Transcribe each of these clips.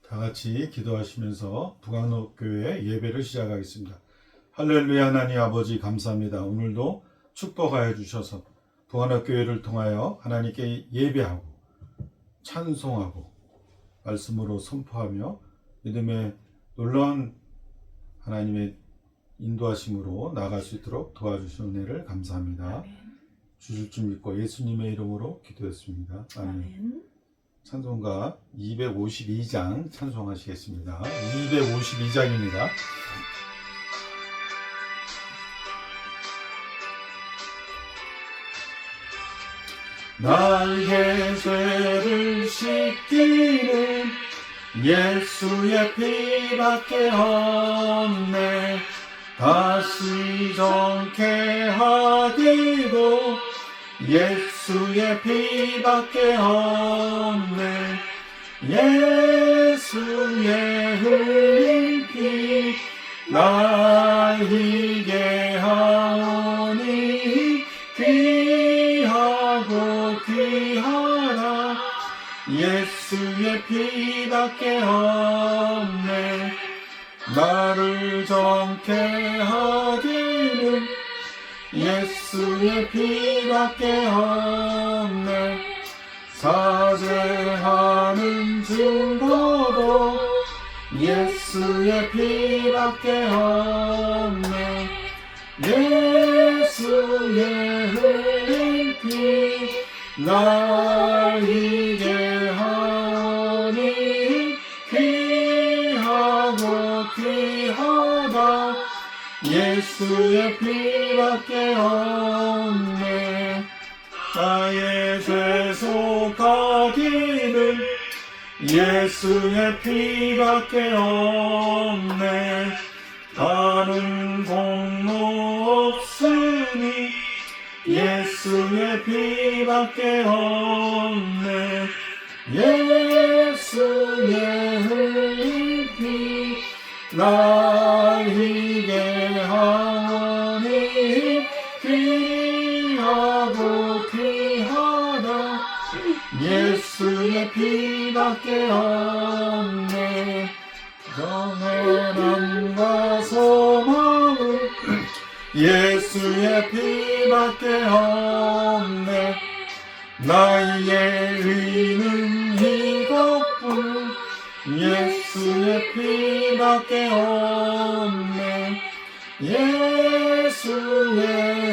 다 같이 기도하시면서 부강록교회 예배를 시작하겠습니다. 할렐루야. 하나님 아버지 감사합니다. 오늘도 축복하여 주셔서 부강록교회를 통하여 하나님께 예배하고 찬송하고 말씀으로 선포하며 믿음의 놀라운 하나님의 인도하심으로 나아갈 수 있도록 도와주시는 은혜를 감사합니다. 주실 줄 믿고 예수님의 이름으로 기도했습니다. 아멘. 찬송가 252장 찬송하시겠습니다. 252장입니다. 나의 죄를 씻기는 예수의 피밖에 없네. 다시 정케 하기도 예수의 피밖에 없네. 예수의 흘린 피 날 희게 하오니 귀하고 귀하다. 예수의 피밖에 없네. 나를 정케 하기는 예수의 피밖에 없네. 사죄하는 증거도 예수의 피밖에 없네. 예수의 흘린 피 날 희게 하오니 귀하고 귀하다. 예수의 피밖에 없네. 나의 죄 속하기는 예수의 피밖에 없네. 다른 공로 없으니 예수의 피밖에 없네. 예수의 흘린 피 날 희게 하오니 귀하고 귀하다. 예수의 피밖에 없네. 영원함과 소망은 예수의 피밖에 없네. 나의 의는 이것뿐 예수의 피밖에 없네. 예수의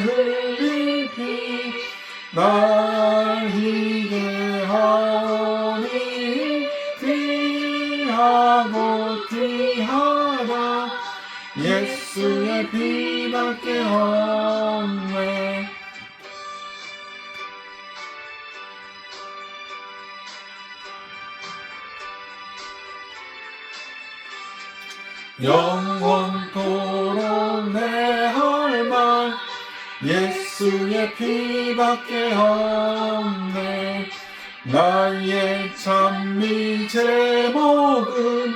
흘린 피 날 희게 하오니 귀하고 귀하다. 예수의 피밖에 없네. 영원토록 내 할 말 예수의 피밖에 없네. 나의 찬미 제목은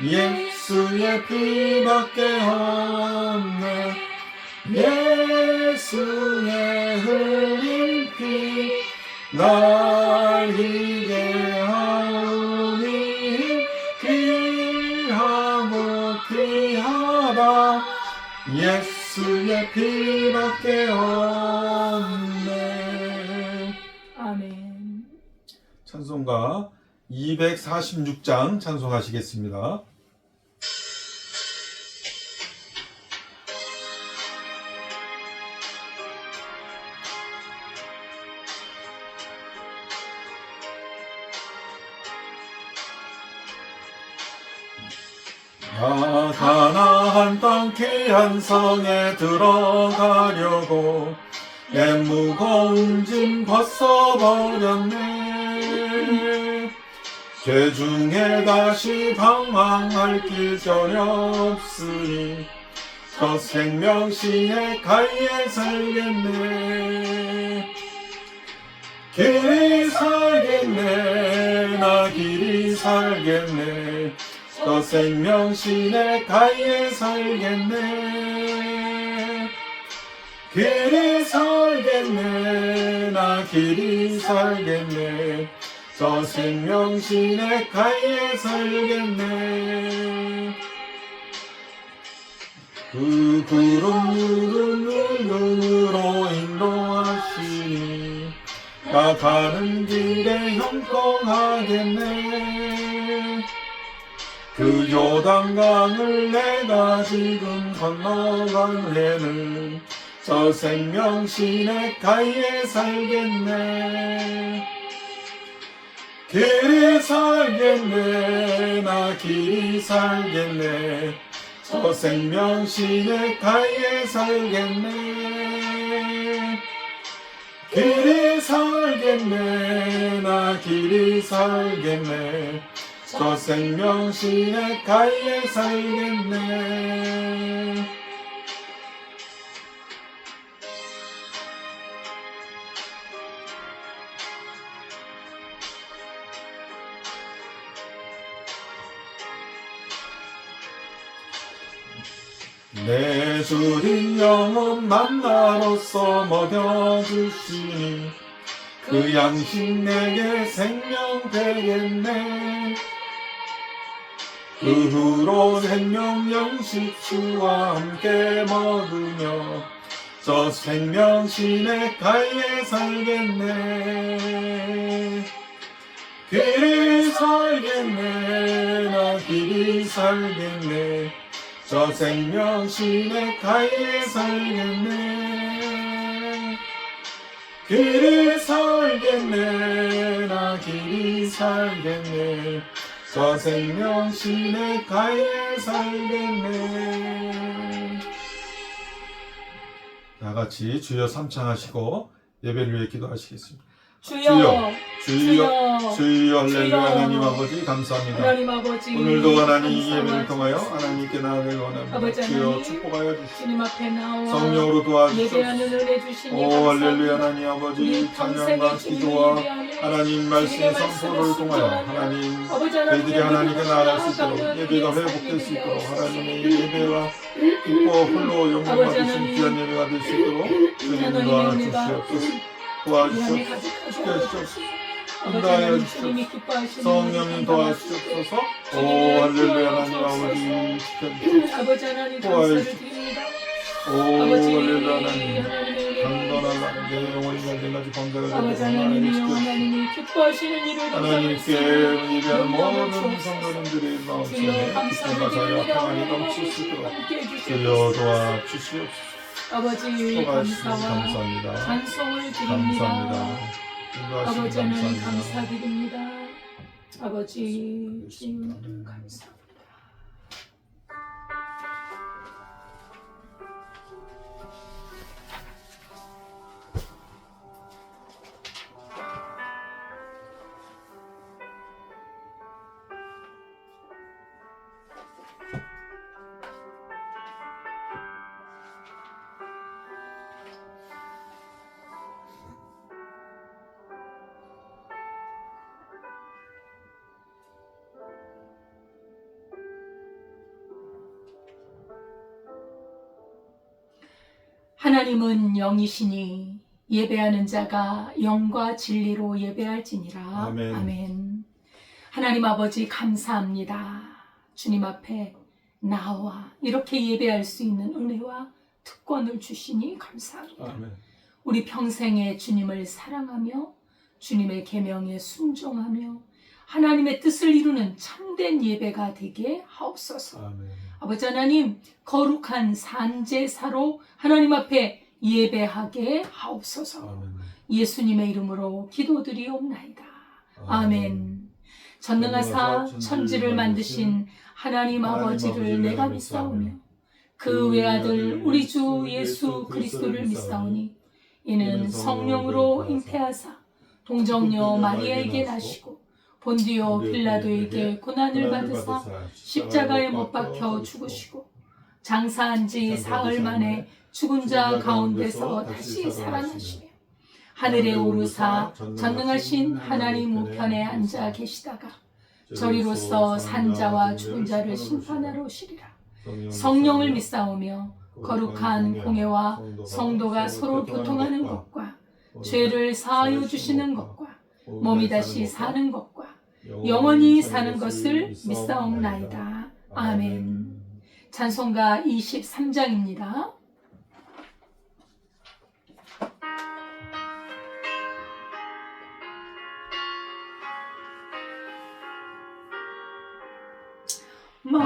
예수의 피밖에 없네. 예수의 흘린 피 날 희게 하오니 귀하고 귀하다. 예수의 피밖에 없네. 아멘. 찬송가 246장 찬송하시겠습니다. 가나안 땅 귀한 성에 들어가려고 내 무거운 짐 벗어버렸네. 죄 중에 다시 방황할 길 전혀 없으니 저 생명시에 가에 살겠네. 길이 살겠네. 나 길이 살겠네. 저 생명시내 가에 살겠네. 길이 살겠네. 나 길이 살겠네. 저 생명 시냇가에 살겠네. 그 구름 눈으로 인도하시니 나 가는 길에 형통하겠네. 그 요단강을 내가 지금 건너간 후에는 저 생명 시냇가에 살겠네. 길이 살겠네. 나 길이 살겠네. 저 생명 시냇가에 살겠네. 길이 살겠네. 나 길이 살겠네. 저 생명 시냇가에 살겠네. 내 주린 영혼 만나로서 먹여주시니 그 양식 내게 생명 되겠네. 그 후로 생명 양식 주와 함께 먹으며 저 생명 시냇가에 살겠네. 길이 살겠네. 나 길이 살겠네. 저 생명 시냇가에 살겠네. 길이 살겠네. 나 길이 살겠네. 저 생명 시냇가에 살겠네. 다같이 주여 삼창하시고 예배를 위해 기도하시겠습니다. 주여, 주여, 주여, 할렐루야. 하나님 아버지 감사합니다. 하나님 아버지, 오늘도 하나님 이 감사합니다. 예배를 통하여 하나님께 나아가길 원합니다. 아버지 주여 하나님, 축복하여 주시옵소서. 주님 앞에 나와 성령으로 도와주시옵소서. 예배하는 은혜 주시니 오 할렐루야. 감사합니다. 하나님 아버지 우리 찬양과 평생에 주님을 기도와 예배하며 하나님 말씀 주님의 선포를 말씀을 통하여 순종하며 하나님 아버지 하나님, 저희들이 하나님께 나아갈 수 있도록 나아가는 예배가 우리의 회복될 수 삶이 있도록 되옵소서. 하나님의 이 예배가 기뻐 홀로 영광 아버지 받으신 하나님, 귀한 예배가 될 수 있도록 주님 하나님의 도와주시옵소서. 이 안에 도와주시옵소서. 가득하시옵소서. 아버지 인도하여 하나님, 주시옵소서. 주님이 기뻐하시는 성령님 도와주시옵소서. 오 할렐루야. 하나님 아버지 지켜주시옵소서. 아버지 하나님 도와주시옵소서. 감사를 드립니다. 오 아버지 할렐루야. 하나님 하나님의 강건한 내 영혼이 갈때까지 번개를 아버지 하나님 하나님이 지켜주시옵소서. 하나님이 기뻐하시는 일을 하나님께 예배하는 모든 성도님들의 마음속에 주여 기쁨과 감사를 자유와 드립니다. 평안이 넘칠 수 있도록 함께해 주여 주시옵소서. 도와주시옵소서. 아버지 도와주시니 감사와 감사합니다. 찬송을 드립니다. 감사합니다. 인도하시니 아버지는 감사합니다. 감사드립니다. 아버지 주님 감사합니다. 하나님은 영이시니 예배하는 자가 영과 진리로 예배할지니라. 아멘. 아멘. 하나님 아버지 감사합니다. 주님 앞에 나와 이렇게 예배할 수 있는 은혜와 특권을 주시니 감사합니다. 아멘. 우리 평생에 주님을 사랑하며 주님의 계명에 순종하며 하나님의 뜻을 이루는 참된 예배가 되게 하옵소서. 아멘. 아버지 하나님, 거룩한 산제사로 하나님 앞에 예배하게 하옵소서. 아멘. 예수님의 이름으로 기도드리옵나이다. 아멘. 전능하사 천지를 만드신 하나님 아버지를 내가 믿사오며 그 외아들 우리 주 예수 그리스도를 믿사오니 이는 성령으로 잉태하사 동정녀 마리아에게 나시고 본디오 빌라도에게 고난을 받으사 십자가에 못 박혀 죽으시고 장사한 지 사흘 만에 죽은 자 가운데서 다시 살아나시며 하늘에 오르사 전능하신 하나님 우편에 앉아 계시다가 저리로서 산자와 죽은 자를 심판하러 오시리라. 성령을 믿사오며 거룩한 공회와 성도가 서로 교통하는 것과 죄를 사하여 주시는 것과 몸이 다시 사는 것과 영원히 사는 것을 믿사옵나이다. 아멘. 찬송가 23장입니다.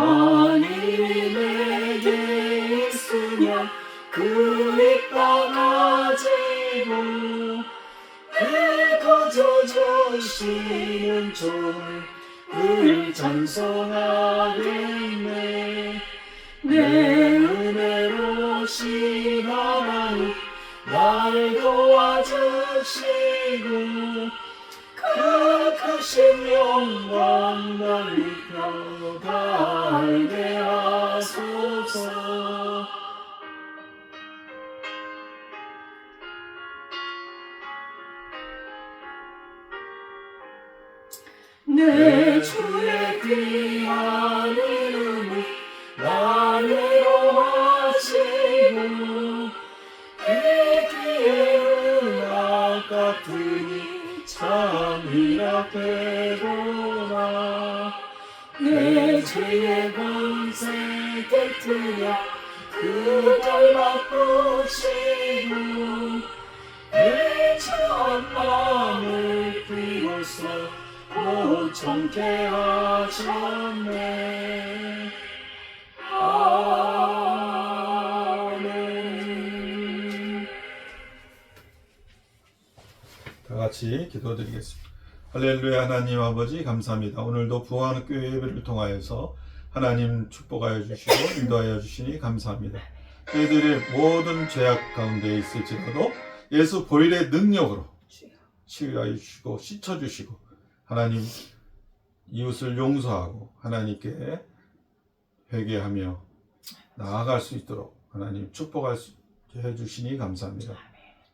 만일이 내게 있으면 그리 떠나지고 내 거저 주시는 종을 찬송하겠네. 내 은혜로신 하나님 날 도와주시고 그 크신 영광 날 입혀 달게 하소서. 내 주의 귀한 이름을 나를 하시고 이 귀의 음악 같으니 참이라 되도다. 내 죄의 권세 깨뜨려 그걸 맛보시고 내 처한 마음을 비로소 곧 정케 하셨네. 아멘. 다 같이 기도드리겠습니다. 할렐루야. 하나님 아버지 감사합니다. 오늘도 부흥하는 교회 예배를 통하여서 하나님 축복하여 주시고 인도하여 주시니 감사합니다. 저희들의 모든 죄악 가운데 있을지라도 예수 보혈의 능력으로 치유하여 주시고 씻어주시고 하나님 이웃을 용서하고 하나님께 회개하며 나아갈 수 있도록 하나님 축복해 주시니 감사합니다.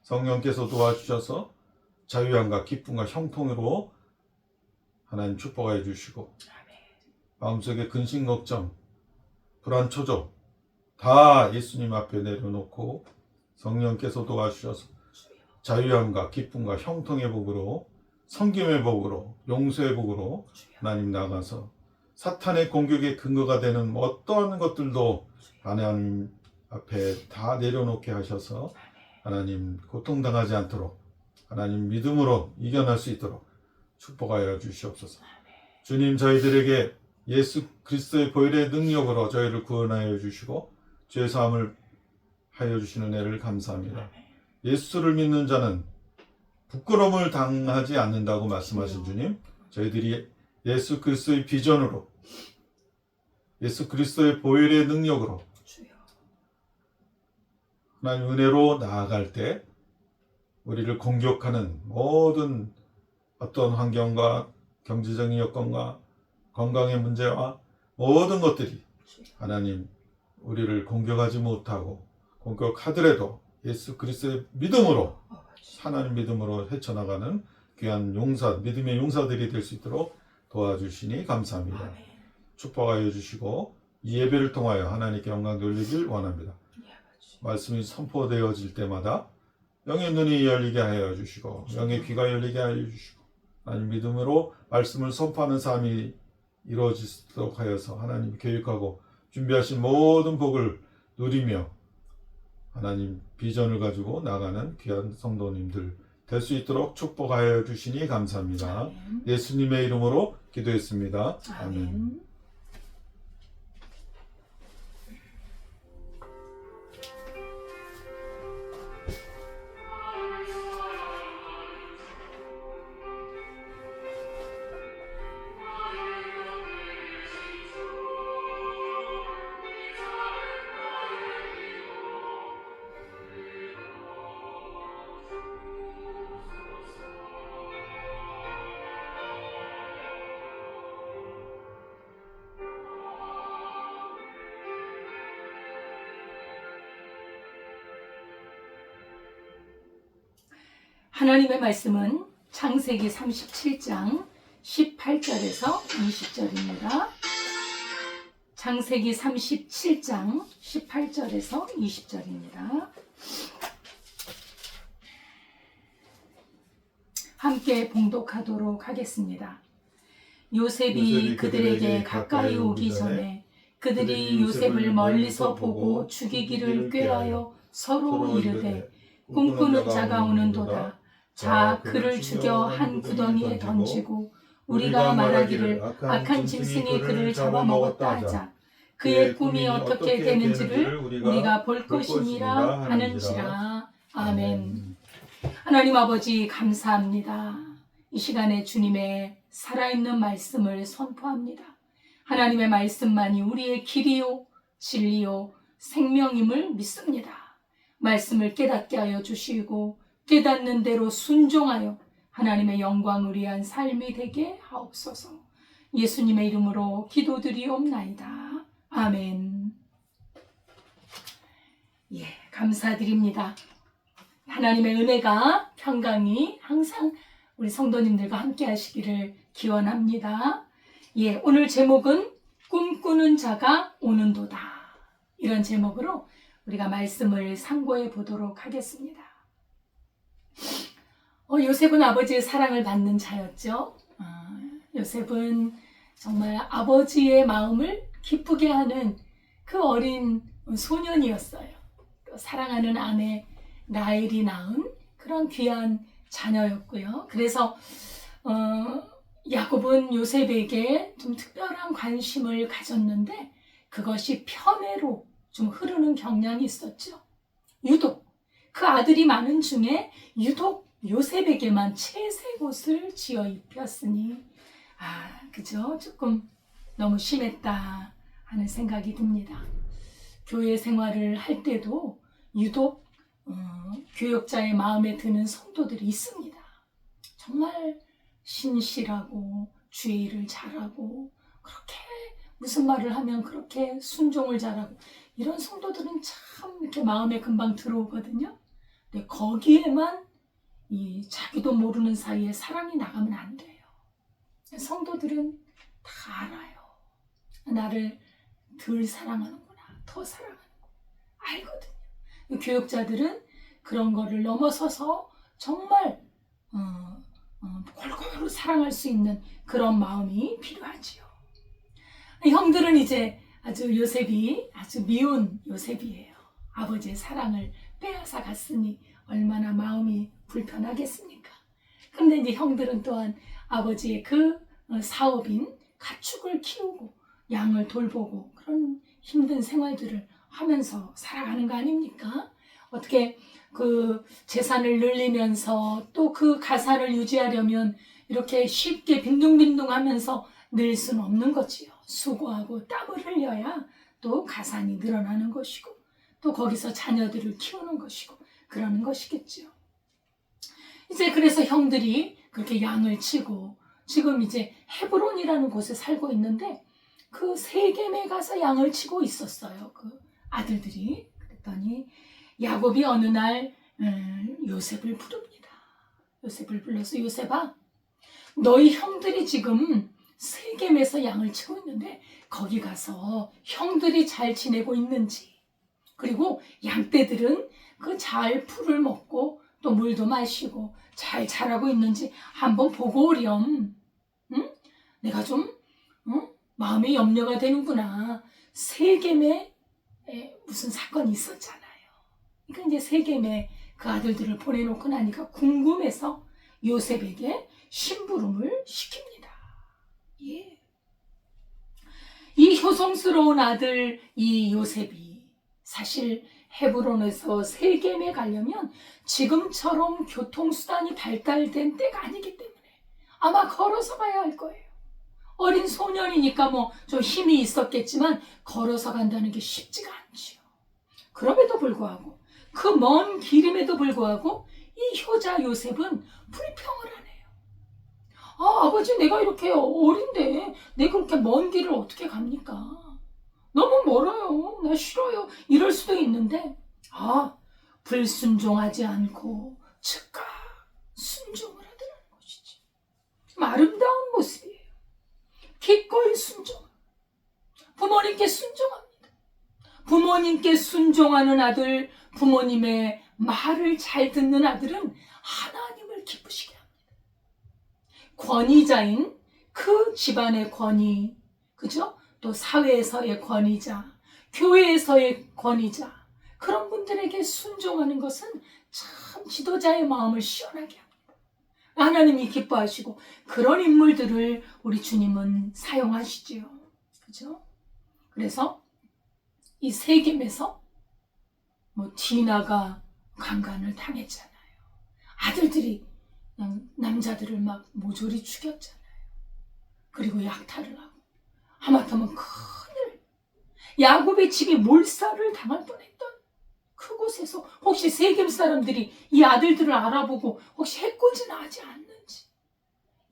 성령께서 도와주셔서 자유함과 기쁨과 형통으로 하나님 축복해 주시고 마음속에 근심 걱정 불안 초조 다 예수님 앞에 내려놓고 성령께서 도와주셔서 자유함과 기쁨과 형통의 복으로 섬김의 복으로 용서의 복으로 하나님 나가서 사탄의 공격의 근거가 되는 어떠한 것들도 하나님 앞에 다 내려놓게 하셔서 하나님 고통당하지 않도록 하나님 믿음으로 이겨낼 수 있도록 축복하여 주시옵소서. 주님 저희들에게 예수 그리스도의 보혈의 능력으로 저희를 구원하여 주시고 죄사함을 하여 주시는 애를 감사합니다. 예수를 믿는 자는 부끄러움을 당하지 않는다고 말씀하신 주님, 저희들이 예수 그리스도의 비전으로 예수 그리스도의 보혈의 능력으로 하나님 은혜로 나아갈 때 우리를 공격하는 모든 어떤 환경과 경제적인 여건과 건강의 문제와 모든 것들이 하나님 우리를 공격하지 못하고 공격하더라도 예수 그리스도의 믿음으로 하나님 믿음으로 헤쳐나가는 귀한 용사, 믿음의 용사들이 될 수 있도록 도와주시니 감사합니다. 축복하여 주시고 이 예배를 통하여 하나님께 영광 돌리길 원합니다. 말씀이 선포되어질 때마다 영의 눈이 열리게 하여 주시고 영의 귀가 열리게 하여 주시고 하나님 믿음으로 말씀을 선포하는 삶이 이루어지도록 하여서 하나님 교육하고 준비하신 모든 복을 누리며 하나님 비전을 가지고 나가는 귀한 성도님들 될 수 있도록 축복하여 주시니 감사합니다. 아멘. 예수님의 이름으로 기도했습니다. 아멘. 아멘. 하나님의 말씀은 창세기 37장 18절에서 20절입니다. 창세기 37장 18절에서 20절입니다. 함께 봉독하도록 하겠습니다. 요셉이 그들에게 가까이 오기 전에 그들이 요셉을 멀리서 보고 죽이기를 꾀하여 서로 이르되 꿈꾸는 자가 오는도다. 자 그를 죽여 한 구덩이에 던지고 우리가 말하기를 악한 짐승이 그를 잡아먹었다 하자. 그의 꿈이 어떻게 되는지를 우리가 볼 것이니라 하는지라. 아멘. 하나님 아버지 감사합니다. 이 시간에 주님의 살아있는 말씀을 선포합니다. 하나님의 말씀만이 우리의 길이요 진리요 생명임을 믿습니다. 말씀을 깨닫게 하여 주시고 깨닫는 대로 순종하여 하나님의 영광을 위한 삶이 되게 하옵소서. 예수님의 이름으로 기도드리옵나이다. 아멘. 예, 감사드립니다. 하나님의 은혜가 평강이 항상 우리 성도님들과 함께 하시기를 기원합니다. 예, 오늘 제목은 꿈꾸는 자가 오는도다. 이런 제목으로 우리가 말씀을 상고해 보도록 하겠습니다. 요셉은 아버지의 사랑을 받는 자였죠. 요셉은 정말 아버지의 마음을 기쁘게 하는 그 어린 소년이었어요. 또 사랑하는 아내 라헬이 낳은 그런 귀한 자녀였고요. 그래서 야곱은 요셉에게 좀 특별한 관심을 가졌는데 그것이 편애로 좀 흐르는 경향이 있었죠. 유독 그 아들이 많은 중에 유독 요셉에게만 채색 옷을 지어 입혔으니 그죠? 조금 너무 심했다 하는 생각이 듭니다. 교회 생활을 할 때도 유독 교역자의 마음에 드는 성도들이 있습니다. 정말 신실하고 주의 일을 잘하고 그렇게 무슨 말을 하면 그렇게 순종을 잘하고 이런 성도들은 참 이렇게 마음에 금방 들어오거든요. 근데 거기에만 이 자기도 모르는 사이에 사랑이 나가면 안 돼요. 성도들은 다 알아요. 나를 덜 사랑하는구나, 더 사랑하는구나 알거든요. 교역자들은 그런 거를 넘어서서 정말 골고루 사랑할 수 있는 그런 마음이 필요하지요. 형들은 이제 요셉이 아주 미운 요셉이에요. 아버지의 사랑을 빼앗아 갔으니 얼마나 마음이 불편하겠습니까? 그런데 이제 형들은 또한 아버지의 그 사업인 가축을 키우고 양을 돌보고 그런 힘든 생활들을 하면서 살아가는 거 아닙니까? 어떻게 그 재산을 늘리면서 또 그 가사를 유지하려면 이렇게 쉽게 빈둥빈둥 하면서 늘 수는 없는 거지요. 수고하고 땀을 흘려야 또 가산이 늘어나는 것이고 또 거기서 자녀들을 키우는 것이고 그러는 것이겠죠. 이제 그래서 형들이 그렇게 양을 치고 지금 이제 헤브론이라는 곳에 살고 있는데 그 세겜에 가서 양을 치고 있었어요. 그 아들들이. 그랬더니 야곱이 어느 날 요셉을 부릅니다. 요셉을 불러서 요셉아, 너희 형들이 지금 세겜에서 양을 치고 있는데 거기 가서 형들이 잘 지내고 있는지 그리고 양떼들은 그 잘 풀을 먹고 또 물도 마시고 잘 자라고 있는지 한번 보고 오렴. 응? 내가 좀 마음이 염려가 되는구나. 세겜에 무슨 사건이 있었잖아요. 그러니까 이제 세겜에 그 아들들을 보내놓고 나니까 궁금해서 요셉에게 심부름을 시킵니다. 예. 이 효성스러운 아들 이 요셉이 사실 헤브론에서 세겜에 가려면 지금처럼 교통수단이 발달된 때가 아니기 때문에 아마 걸어서 가야 할 거예요. 어린 소년이니까 뭐 좀 힘이 있었겠지만 걸어서 간다는 게 쉽지가 않지요. 그럼에도 불구하고 그 먼 길임에도 불구하고 이 효자 요셉은 불평을 하네요. 아버지 내가 이렇게 어린데 내가 그렇게 먼 길을 어떻게 갑니까? 너무 멀어요. 나 싫어요. 이럴 수도 있는데 불순종하지 않고 즉각 순종을 하더라는 것이지. 좀 아름다운 모습이에요. 기꺼이 순종. 부모님께 순종합니다. 부모님께 순종하는 아들, 부모님의 말을 잘 듣는 아들은 하나님을 기쁘시게 합니다. 권위자인 그 집안의 권위, 그죠? 또 사회에서의 권위자, 교회에서의 권위자, 그런 분들에게 순종하는 것은 참 지도자의 마음을 시원하게 합니다. 하나님이 기뻐하시고 그런 인물들을 우리 주님은 사용하시지요. 그죠? 그래서 이 세겜에서 디나가 강간을 당했잖아요. 아들들이 그냥 남자들을 막 모조리 죽였잖아요. 그리고 약탈을 하고 하마터면 큰일, 야곱의 집이 몰살을 당할 뻔했던 그곳에서 혹시 세겜 사람들이 이 아들들을 알아보고 혹시 해코지는 하지 않는지,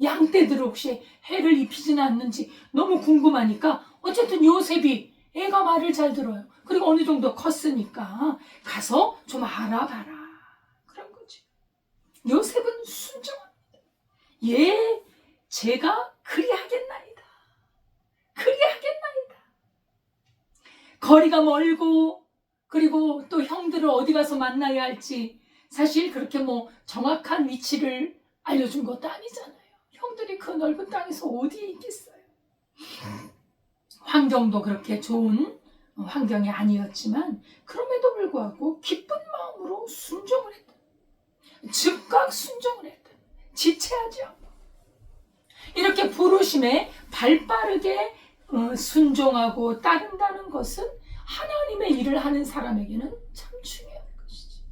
양떼들을 혹시 해를 입히지는 않는지 너무 궁금하니까 어쨌든 요셉이 애가 말을 잘 들어요. 그리고 어느 정도 컸으니까 가서 좀 알아봐라, 그런 거지. 요셉은 순종합니다. 예, 제가 그리하겠나이다. 그리하겠나이다. 거리가 멀고 그리고 또 형들을 어디 가서 만나야 할지 사실 그렇게 정확한 위치를 알려준 것도 아니잖아요. 형들이 그 넓은 땅에서 어디에 있겠어요. 환경도 그렇게 좋은 환경이 아니었지만 그럼에도 불구하고 기쁜 마음으로 순종을 했다. 즉각 순종을 했다. 지체하지 않고 이렇게 부르심에 발빠르게 순종하고 따른다는 것은 하나님의 일을 하는 사람에게는 참 중요한 것이지.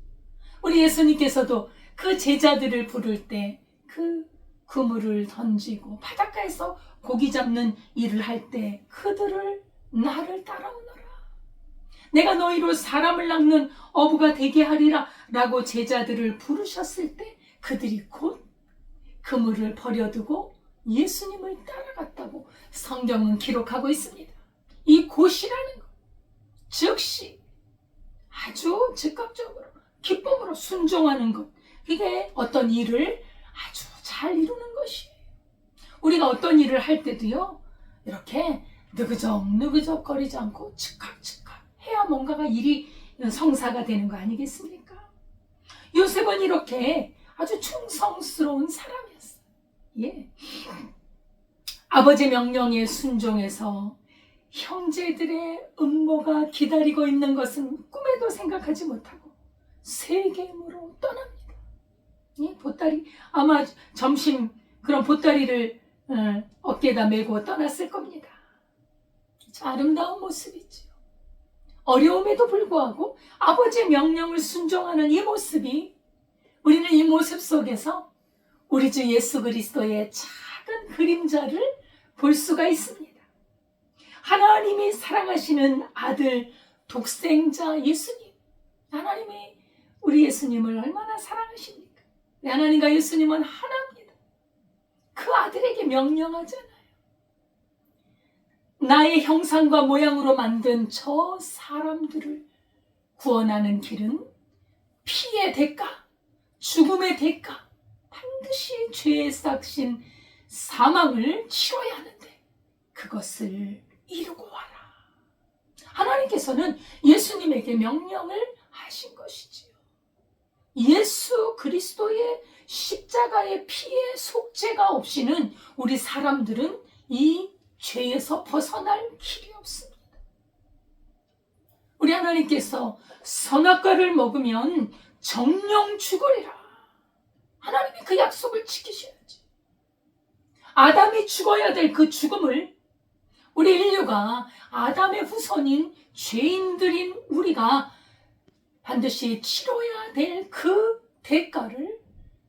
우리 예수님께서도 그 제자들을 부를 때 그 그물을 던지고 바닷가에서 고기 잡는 일을 할 때 그들을 나를 따라오너라. 내가 너희로 사람을 낚는 어부가 되게 하리라 라고 제자들을 부르셨을 때 그들이 곧 그물을 버려두고 예수님을 따라갔다고 성경은 기록하고 있습니다. 이 곧이라는 것, 즉시 아주 즉각적으로 기쁨으로 순종하는 것, 그게 어떤 일을 아주 잘 이루는 것이에요. 우리가 어떤 일을 할 때도요, 이렇게 느그적 거리지 않고 즉각 해야 뭔가가 일이 성사가 되는 거 아니겠습니까? 요셉은 이렇게 아주 충성스러운 사람이었어요. 예. 아버지 명령에 순종해서 형제들의 음모가 기다리고 있는 것은 꿈에도 생각하지 못하고 세겜으로 떠납니다. 이 보따리, 아마 점심 그런 보따리를 어깨에다 메고 떠났을 겁니다. 아름다운 모습이지요. 어려움에도 불구하고 아버지의 명령을 순종하는 이 모습이, 우리는 이 모습 속에서 우리 주 예수 그리스도의 작은 그림자를 볼 수가 있습니다. 하나님이 사랑하시는 아들 독생자 예수님, 하나님이 우리 예수님을 얼마나 사랑하십니까? 하나님과 예수님은 하나입니다. 그 아들에게 명령하잖아요. 나의 형상과 모양으로 만든 저 사람들을 구원하는 길은 피의 대가, 죽음의 대가, 반드시 죄의 싹신 사망을 치러야 하는데 그것을 이루고 와라. 하나님께서는 예수님에게 명령을 하신 것이지요. 예수 그리스도의 십자가의 피의 속죄가 없이는 우리 사람들은 이 죄에서 벗어날 길이 없습니다. 우리 하나님께서 선악과를 먹으면 정령 죽으리라. 하나님이 그 약속을 지키셔야지. 아담이 죽어야 될 그 죽음을 우리 인류가, 아담의 후손인 죄인들인 우리가 반드시 치러야 될 그 대가를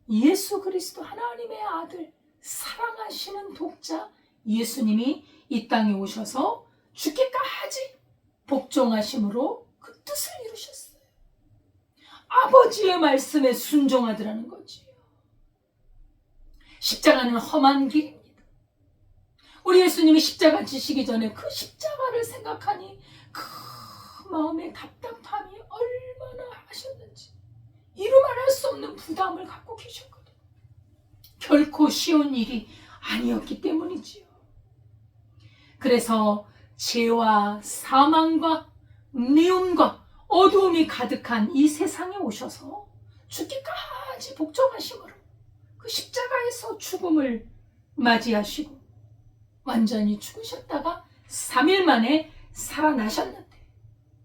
예수 그리스도 하나님의 아들, 사랑하시는 독자 예수님이 이 땅에 오셔서 죽기까지 복종하심으로 그 뜻을 이루셨어요. 아버지의 말씀에 순종하더라는 거지요. 십자가는 험한 길입니다. 우리 예수님이 십자가 지시기 전에 그 십자가를 생각하니 그 마음의 답답함이 얼마나 하셨는지 이루 말할 수 없는 부담을 갖고 계셨거든요. 결코 쉬운 일이 아니었기 때문이지요. 그래서 죄와 사망과 미움과 어두움이 가득한 이 세상에 오셔서 죽기까지 복종하심으로 그 십자가에서 죽음을 맞이하시고 완전히 죽으셨다가 3일 만에 살아나셨는데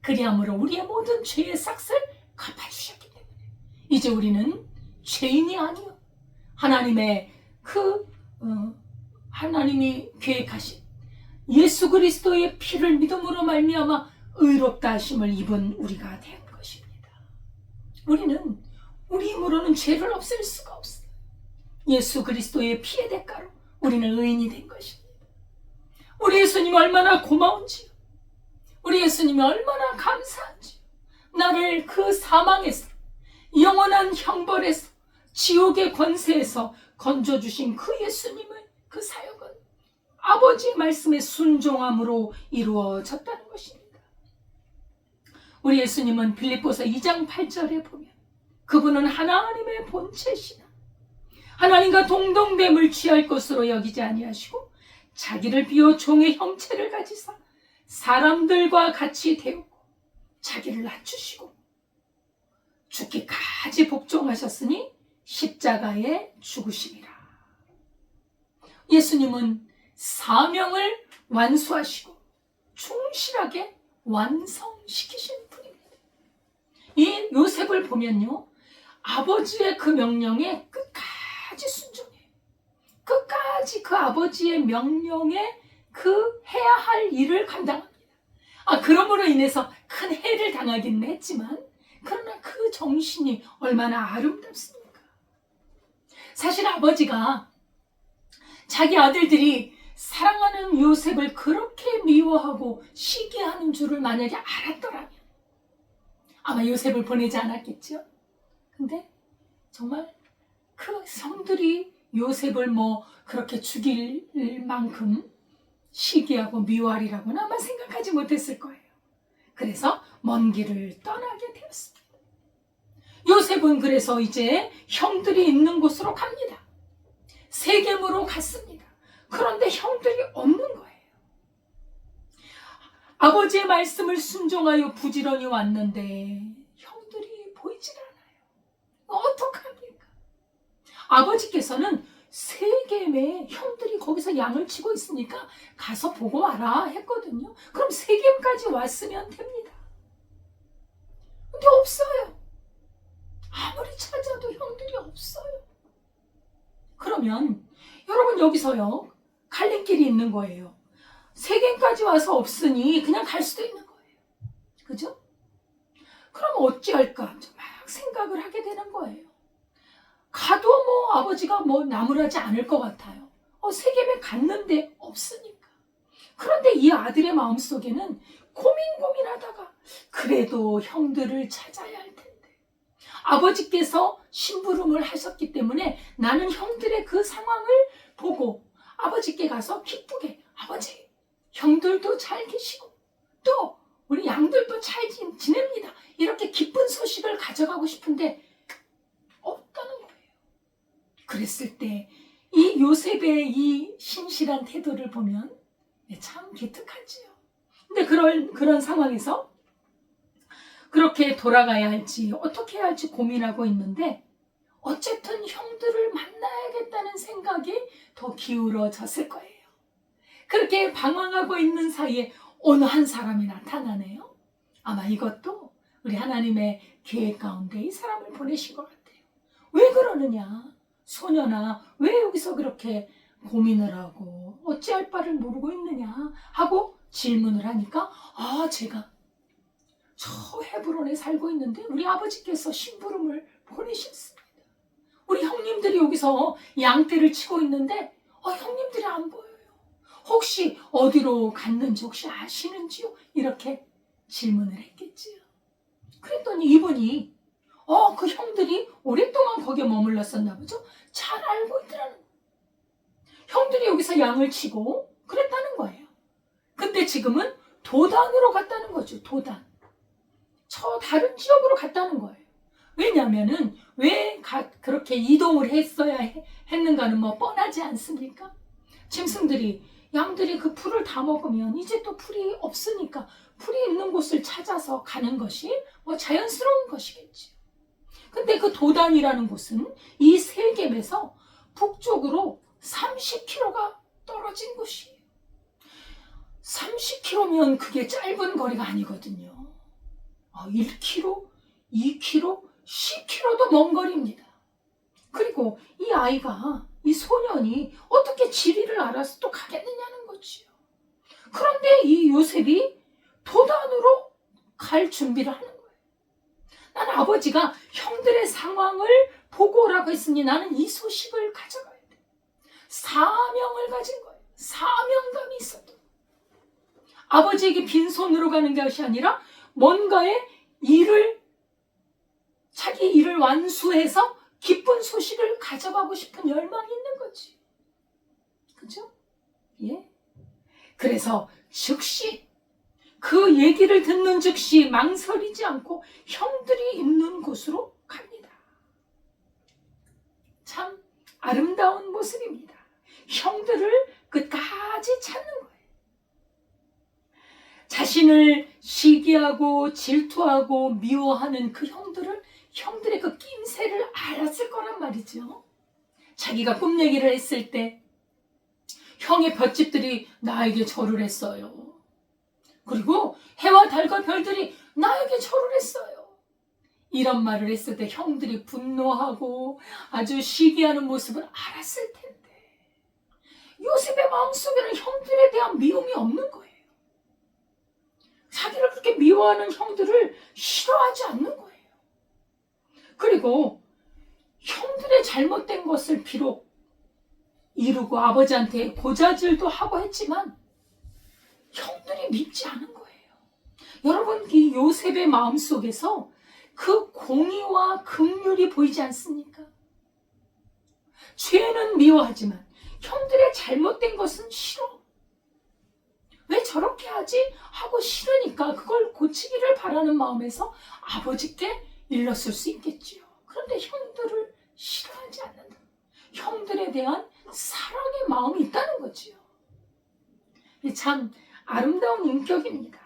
그리함으로 우리의 모든 죄의 삭을 갚아주셨기 때문에 이제 우리는 죄인이 아니요 하나님의 하나님이 계획하신 예수 그리스도의 피를 믿음으로 말미암아 의롭다 하심을 입은 우리가 된 것입니다. 우리는 우리 힘으로는 죄를 없앨 수가 없어요. 예수 그리스도의 피의 대가로 우리는 의인이 된 것입니다. 우리 예수님이 얼마나 고마운지요. 우리 예수님이 얼마나 감사한지요. 나를 그 사망에서 영원한 형벌에서 지옥의 권세에서 건져주신 그 예수님의 그 사역은 아버지의 말씀에 순종함으로 이루어졌다는 것입니다. 우리 예수님은 빌립보서 2장 8절에 보면 그분은 하나님의 본체시나 하나님과 동등됨을 취할 것으로 여기지 아니하시고 자기를 비워 종의 형체를 가지사 사람들과 같이 되었고 자기를 낮추시고 죽기까지 복종하셨으니 십자가에 죽으심이라. 예수님은 사명을 완수하시고 충실하게 완성시키신 분입니다. 이 요셉을 보면요, 아버지의 그 명령에 끝까지 순종해요. 끝까지 그 아버지의 명령에 그 해야 할 일을 감당합니다. 그러므로 인해서 큰 해를 당하긴 했지만 그러나 그 정신이 얼마나 아름답습니까? 사실 아버지가 자기 아들들이 사랑하는 요셉을 그렇게 미워하고 시기하는 줄을 만약에 알았더라면 아마 요셉을 보내지 않았겠죠? 근데 정말 그 성들이 요셉을 그렇게 죽일 만큼 시기하고 미워하리라고는 아마 생각하지 못했을 거예요. 그래서 먼 길을 떠나게 되었습니다. 요셉은 그래서 이제 형들이 있는 곳으로 갑니다. 세겜으로 갔습니다. 그런데 형들이 없는 거예요. 아버지의 말씀을 순종하여 부지런히 왔는데 형들이 보이질 않아요. 어떡합니까? 아버지께서는 세겜에 형들이 거기서 양을 치고 있으니까 가서 보고 와라 했거든요. 그럼 세겜까지 왔으면 됩니다. 근데 없어요. 아무리 찾아도 형들이 없어요. 그러면 여러분 여기서요 갈림길이 있는 거예요. 세겜까지 와서 없으니 그냥 갈 수도 있는 거예요. 그죠? 그럼 어찌할까 막 생각을 하게 되는 거예요. 가도 아버지가 나무라지 않을 것 같아요. 세겜에 갔는데 없으니까. 그런데 이 아들의 마음속에는 고민하다가 그래도 형들을 찾아야 할 텐데 아버지께서 심부름을 하셨기 때문에 나는 형들의 그 상황을 보고 아버지께 가서 기쁘게 아버지 형들도 잘 계시고 또 우리 양들도 잘 지냅니다. 이렇게 기쁜 소식을 가져가고 싶은데 없다는 거예요. 그랬을 때 이 요셉의 이 신실한 태도를 보면 참 기특하지요. 근데 그런 상황에서 그렇게 돌아가야 할지 어떻게 해야 할지 고민하고 있는데 어쨌든 형들을 만나야겠다는 생각이 더 기울어졌을 거예요. 그렇게 방황하고 있는 사이에 어느 한 사람이 나타나네요. 아마 이것도 우리 하나님의 계획 가운데 이 사람을 보내신 것 같아요. 왜 그러느냐? 소년아, 왜 여기서 그렇게 고민을 하고 어찌할 바를 모르고 있느냐 하고 질문을 하니까 제가 저 헤브론에 살고 있는데 우리 아버지께서 심부름을 보내셨습니다. 우리 형님들이 여기서 양떼를 치고 있는데 형님들이 안 보여요. 혹시 어디로 갔는지 혹시 아시는지요? 이렇게 질문을 했겠지요. 그랬더니 이분이 그 형들이 오랫동안 거기에 머물렀었나 보죠. 잘 알고 있더라는 거예요. 형들이 여기서 양을 치고 그랬다는 거예요. 근데 지금은 도단으로 갔다는 거죠. 도단. 저 다른 지역으로 갔다는 거예요. 왜냐하면은 왜 그렇게 이동을 했어야 했는가는 뻔하지 않습니까? 짐승들이 양들이 그 풀을 다 먹으면 이제 또 풀이 없으니까 풀이 있는 곳을 찾아서 가는 것이 자연스러운 것이겠지. 근데 그 도단이라는 곳은 이 세겜에서 북쪽으로 30km가 떨어진 곳이에요. 30km면 그게 짧은 거리가 아니거든요. 1km, 2km, 10km도 먼 거리입니다. 그리고 이 아이가, 이 소년이 어떻게 지리를 알아서 또 가겠느냐는 거지요. 그런데 이 요셉이 도단으로 갈 준비를 하는 거예요. 나는 아버지가 형들의 상황을 보고 오라고 했으니 나는 이 소식을 가져가야 돼. 사명을 가진 거예요. 사명감이 있었던 거예요. 아버지에게 빈손으로 가는 것이 아니라 뭔가의 일을, 자기 일을 완수해서 기쁜 소식을 가져가고 싶은 열망이 있는 거지. 그죠? 예. 그래서 즉시 그 얘기를 듣는 즉시 망설이지 않고 형들이 있는 곳으로 갑니다. 참 아름다운 모습입니다. 형들을 끝까지 찾는 거예요. 자신을 시기하고 질투하고 미워하는 그 형들의 그 낌새를 알았을 거란 말이죠. 자기가 꿈 얘기를 했을 때 형의 볏집들이 나에게 절을 했어요. 그리고 해와 달과 별들이 나에게 절을 했어요. 이런 말을 했을 때 형들이 분노하고 아주 시기하는 모습을 알았을 텐데 요셉의 마음속에는 형들에 대한 미움이 없는 거예요. 자기를 그렇게 미워하는 형들을 싫어하지 않는 거예요. 그리고 형들의 잘못된 것을 비록 이루고 아버지한테 고자질도 하고 했지만 형들이 믿지 않은 거예요. 여러분, 이 요셉의 마음속에서 그 공의와 긍휼이 보이지 않습니까? 죄는 미워하지만 형들의 잘못된 것은 싫어. 왜 저렇게 하지? 하고 싫으니까 그걸 고치기를 바라는 마음에서 아버지께 일렀을 수 있겠지요. 그런데 형들을 싫어하지 않는다. 형들에 대한 사랑의 마음이 있다는 거지요. 참 아름다운 인격입니다.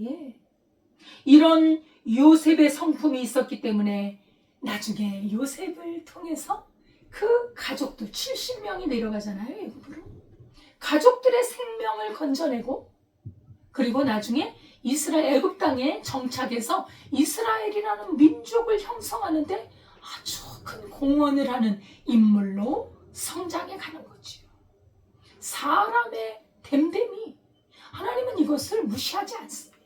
예. 이런 요셉의 성품이 있었기 때문에 나중에 요셉을 통해서 그 가족들 70명이 내려가잖아요. 애굽으로. 가족들의 생명을 건져내고 그리고 나중에 이스라엘 애굽 땅에 정착해서 이스라엘이라는 민족을 형성하는데 아주 큰 공헌을 하는 인물로 성장해 가는 거지요. 사람의 됨됨이 하나님은 이것을 무시하지 않습니다.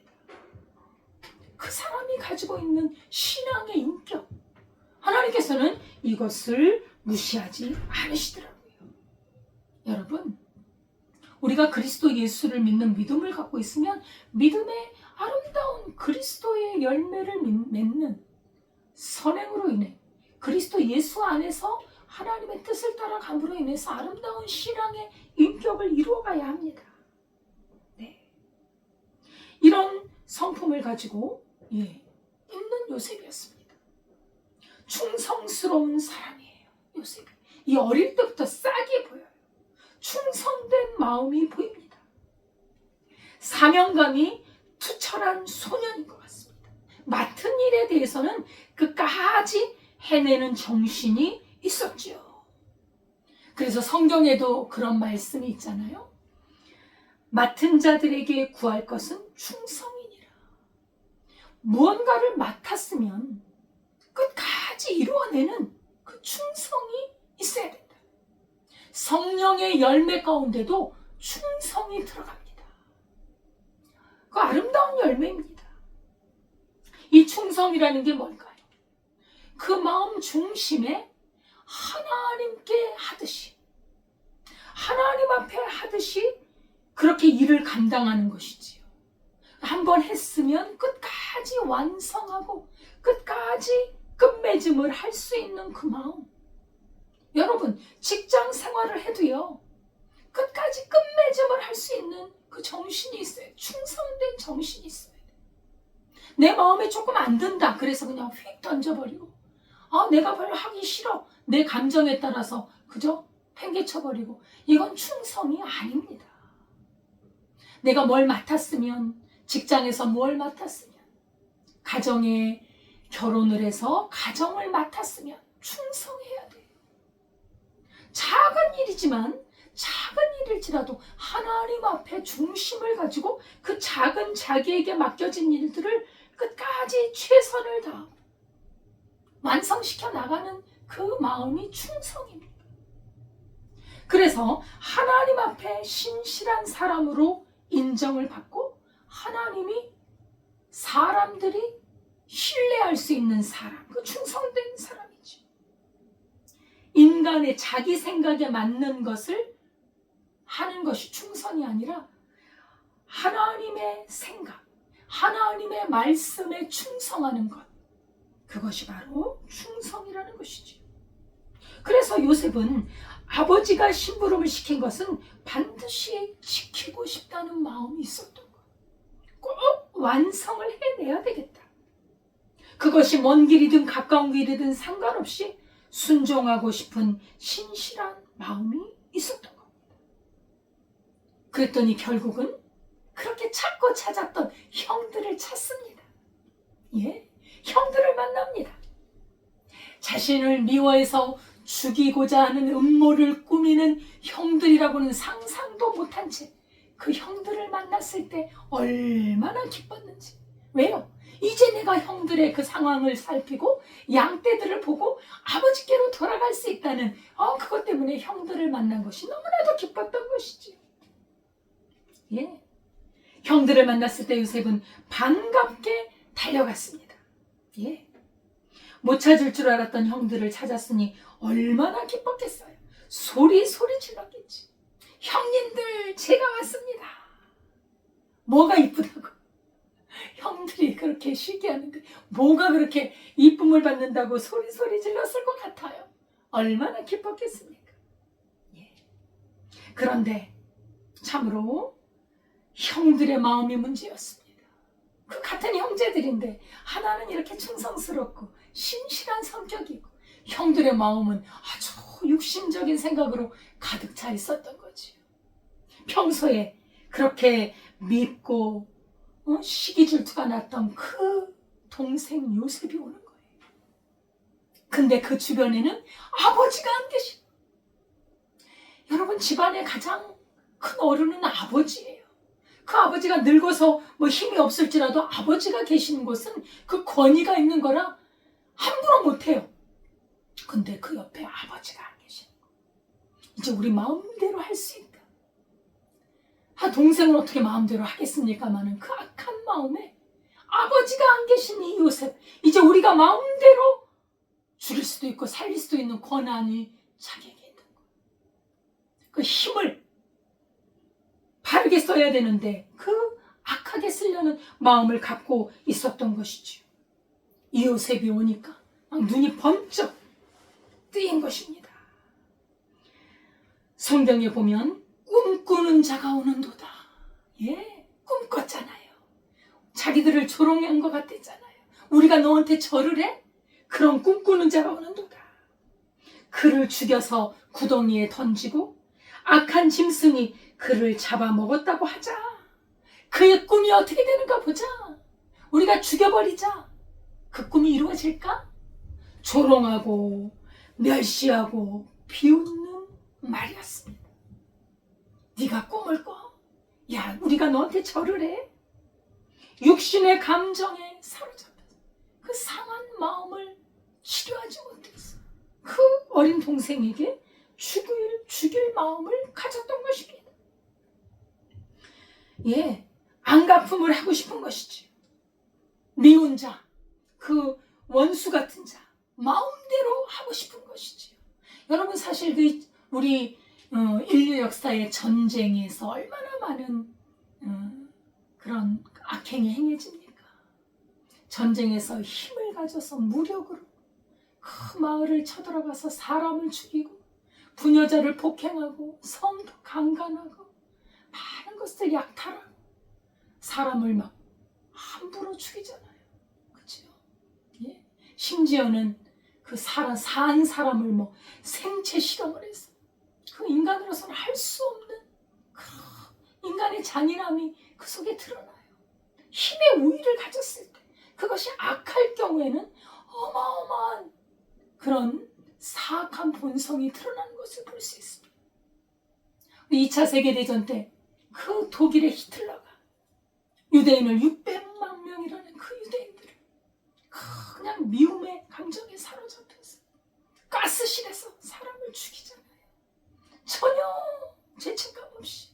그 사람이 가지고 있는 신앙의 인격 하나님께서는 이것을 무시하지 않으시더라고요. 여러분, 우리가 그리스도 예수를 믿는 믿음을 갖고 있으면 믿음의 아름다운 그리스도의 열매를 맺는 선행으로 인해 그리스도 예수 안에서 하나님의 뜻을 따라감으로 인해서 아름다운 신앙의 인격을 이루어가야 합니다. 네. 이런 성품을 가지고 있는 요셉이었습니다. 충성스러운 사람이에요. 요셉이. 이 어릴 때부터 싹이 보여요. 충성된 마음이 보입니다. 사명감이 투철한 소년인 것 같습니다. 맡은 일에 대해서는 끝까지 해내는 정신이 있었죠. 그래서 성경에도 그런 말씀이 있잖아요. 맡은 자들에게 구할 것은 충성이니라. 무언가를 맡았으면 끝까지 이루어내는 그 충성이 있어야 된다. 성령의 열매 가운데도 충성이 들어갑니다. 그 아름다운 열매입니다. 이 충성이라는 게 뭘까요? 그 마음 중심에 하나님께 하듯이, 하나님 앞에 하듯이 그렇게 일을 감당하는 것이지요. 한번 했으면 끝까지 완성하고 끝까지 끝맺음을 할 수 있는 그 마음. 여러분, 직장 생활을 해도요, 끝까지 끝맺음을 할 수 있는 그 정신이 있어요. 충성된 정신이 있어요. 내 마음에 조금 안 든다. 그래서 그냥 휙 던져버리고, 내가 별로 하기 싫어. 내 감정에 따라서 그저 팽개쳐버리고, 이건 충성이 아닙니다. 내가 뭘 맡았으면, 직장에서 뭘 맡았으면, 가정에 결혼을 해서 가정을 맡았으면 충성해야 돼요. 작은 일이지 일이지만 작은 일일지라도 하나님 앞에 중심을 가지고 그 작은 자기에게 맡겨진 일들을 끝까지 최선을 다하고 완성시켜 나가는 그 마음이 충성입니다. 그래서 하나님 앞에 신실한 사람으로 인정을 받고 하나님이 사람들이 신뢰할 수 있는 사람, 그 충성된 사람이죠. 인간의 자기 생각에 맞는 것을 하는 것이 충성이 아니라 하나님의 생각, 하나님의 말씀에 충성하는 것, 그것이 바로 충성이라는 것이죠. 그래서 요셉은 아버지가 심부름을 시킨 것은 반드시 지키고 싶다는 마음이 있었던 것. 꼭 완성을 해내야 되겠다. 그것이 먼 길이든 가까운 길이든 상관없이 순종하고 싶은 신실한 마음이 있었던 겁니다. 그랬더니 결국은 그렇게 찾고 찾았던 형들을 찾습니다. 예, 형들을 만납니다. 자신을 미워해서 죽이고자 하는 음모를 꾸미는 형들이라고는 상상도 못한 채 그 형들을 만났을 때 얼마나 기뻤는지. 왜요? 이제 내가 형들의 그 상황을 살피고 양떼들을 보고 아버지께로 돌아갈 수 있다는 그것 때문에 형들을 만난 것이 너무나도 기뻤던 것이지. 예, 형들을 만났을 때 요셉은 반갑게 달려갔습니다. 예, 못 찾을 줄 알았던 형들을 찾았으니 얼마나 기뻤겠어요. 소리 질렀겠지. 형님들, 제가 왔습니다. 뭐가 이쁘다고? 형들이 그렇게 쉬게 하는데 뭐가 그렇게 이쁨을 받는다고 소리 질렀을 것 같아요. 얼마나 기뻤겠습니까? 예. 그런데 참으로 형들의 마음이 문제였습니다. 그 같은 형제들인데 하나는 이렇게 충성스럽고 신실한 성격이고 형들의 마음은 아주 육신적인 생각으로 가득 차 있었던 거지요. 평소에 그렇게 밉고 시기 질투가 났던 그 동생 요셉이 오는 거예요. 근데 그 주변에는 아버지가 안 계시고, 여러분, 집안의 가장 큰 어른은 아버지예요. 그 아버지가 늙어서 힘이 없을지라도 아버지가 계시는 곳은 그 권위가 있는 거라 함부로 못해요. 근데 그 옆에 아버지가 안 계시는 거. 이제 우리 마음대로 할 수 있다. 동생은 어떻게 마음대로 하겠습니까마는 그 악한 마음에 아버지가 안 계신 이 요셉, 이제 우리가 마음대로 죽일 수도 있고 살릴 수도 있는 권한이 자기에게 있는 거예요. 그 힘을 바르게 써야 되는데 그 악하게 쓰려는 마음을 갖고 있었던 것이죠. 이 요셉이 오니까 눈이 번쩍 뜨인 것입니다. 성경에 보면 꿈꾸는 자가 오는도다. 예, 꿈꿨잖아요. 자기들을 조롱한 것 같았잖아요. 우리가 너한테 절을 해? 그럼 꿈꾸는 자가 오는도다. 그를 죽여서 구덩이에 던지고 악한 짐승이 그를 잡아먹었다고 하자. 그의 꿈이 어떻게 되는가 보자. 우리가 죽여버리자. 그 꿈이 이루어질까? 조롱하고 멸시하고 비웃는 말이었습니다. 네가 꿈을 꿔? 야, 우리가 너한테 절을 해? 육신의 감정에 사로잡혀서 그 상한 마음을 치료하지 못했어. 그 어린 동생에게 죽일 마음을 가졌던 것입니다. 예, 안갚음을 하고 싶은 것이지. 미운 자, 그 원수 같은 자, 마음대로 하고 싶은 것이지요. 여러분, 사실 우리 인류 역사의 전쟁에서 얼마나 많은 그런 악행이 행해집니까? 전쟁에서 힘을 가져서 무력으로 그 마을을 쳐들어가서 사람을 죽이고 부녀자를 폭행하고 성도 강간하고 많은 것을 약탈하고 사람을 막 함부로 죽이잖아요. 그렇죠? 예? 심지어는 그 산 사람을 생체 실험을 해서 그 인간으로서는 할 수 없는 그 인간의 잔인함이 그 속에 드러나요. 힘의 우위를 가졌을 때 그것이 악할 경우에는 어마어마한 그런 사악한 본성이 드러나는 것을 볼 수 있습니다. 2차 세계대전 때 그 독일의 히틀러가 유대인을 600만 명이라는 그 유대인들을 그냥 미움의 감정에 사로잡혀서 가스실에서 사람을 죽이잖아요. 전혀 죄책감 없이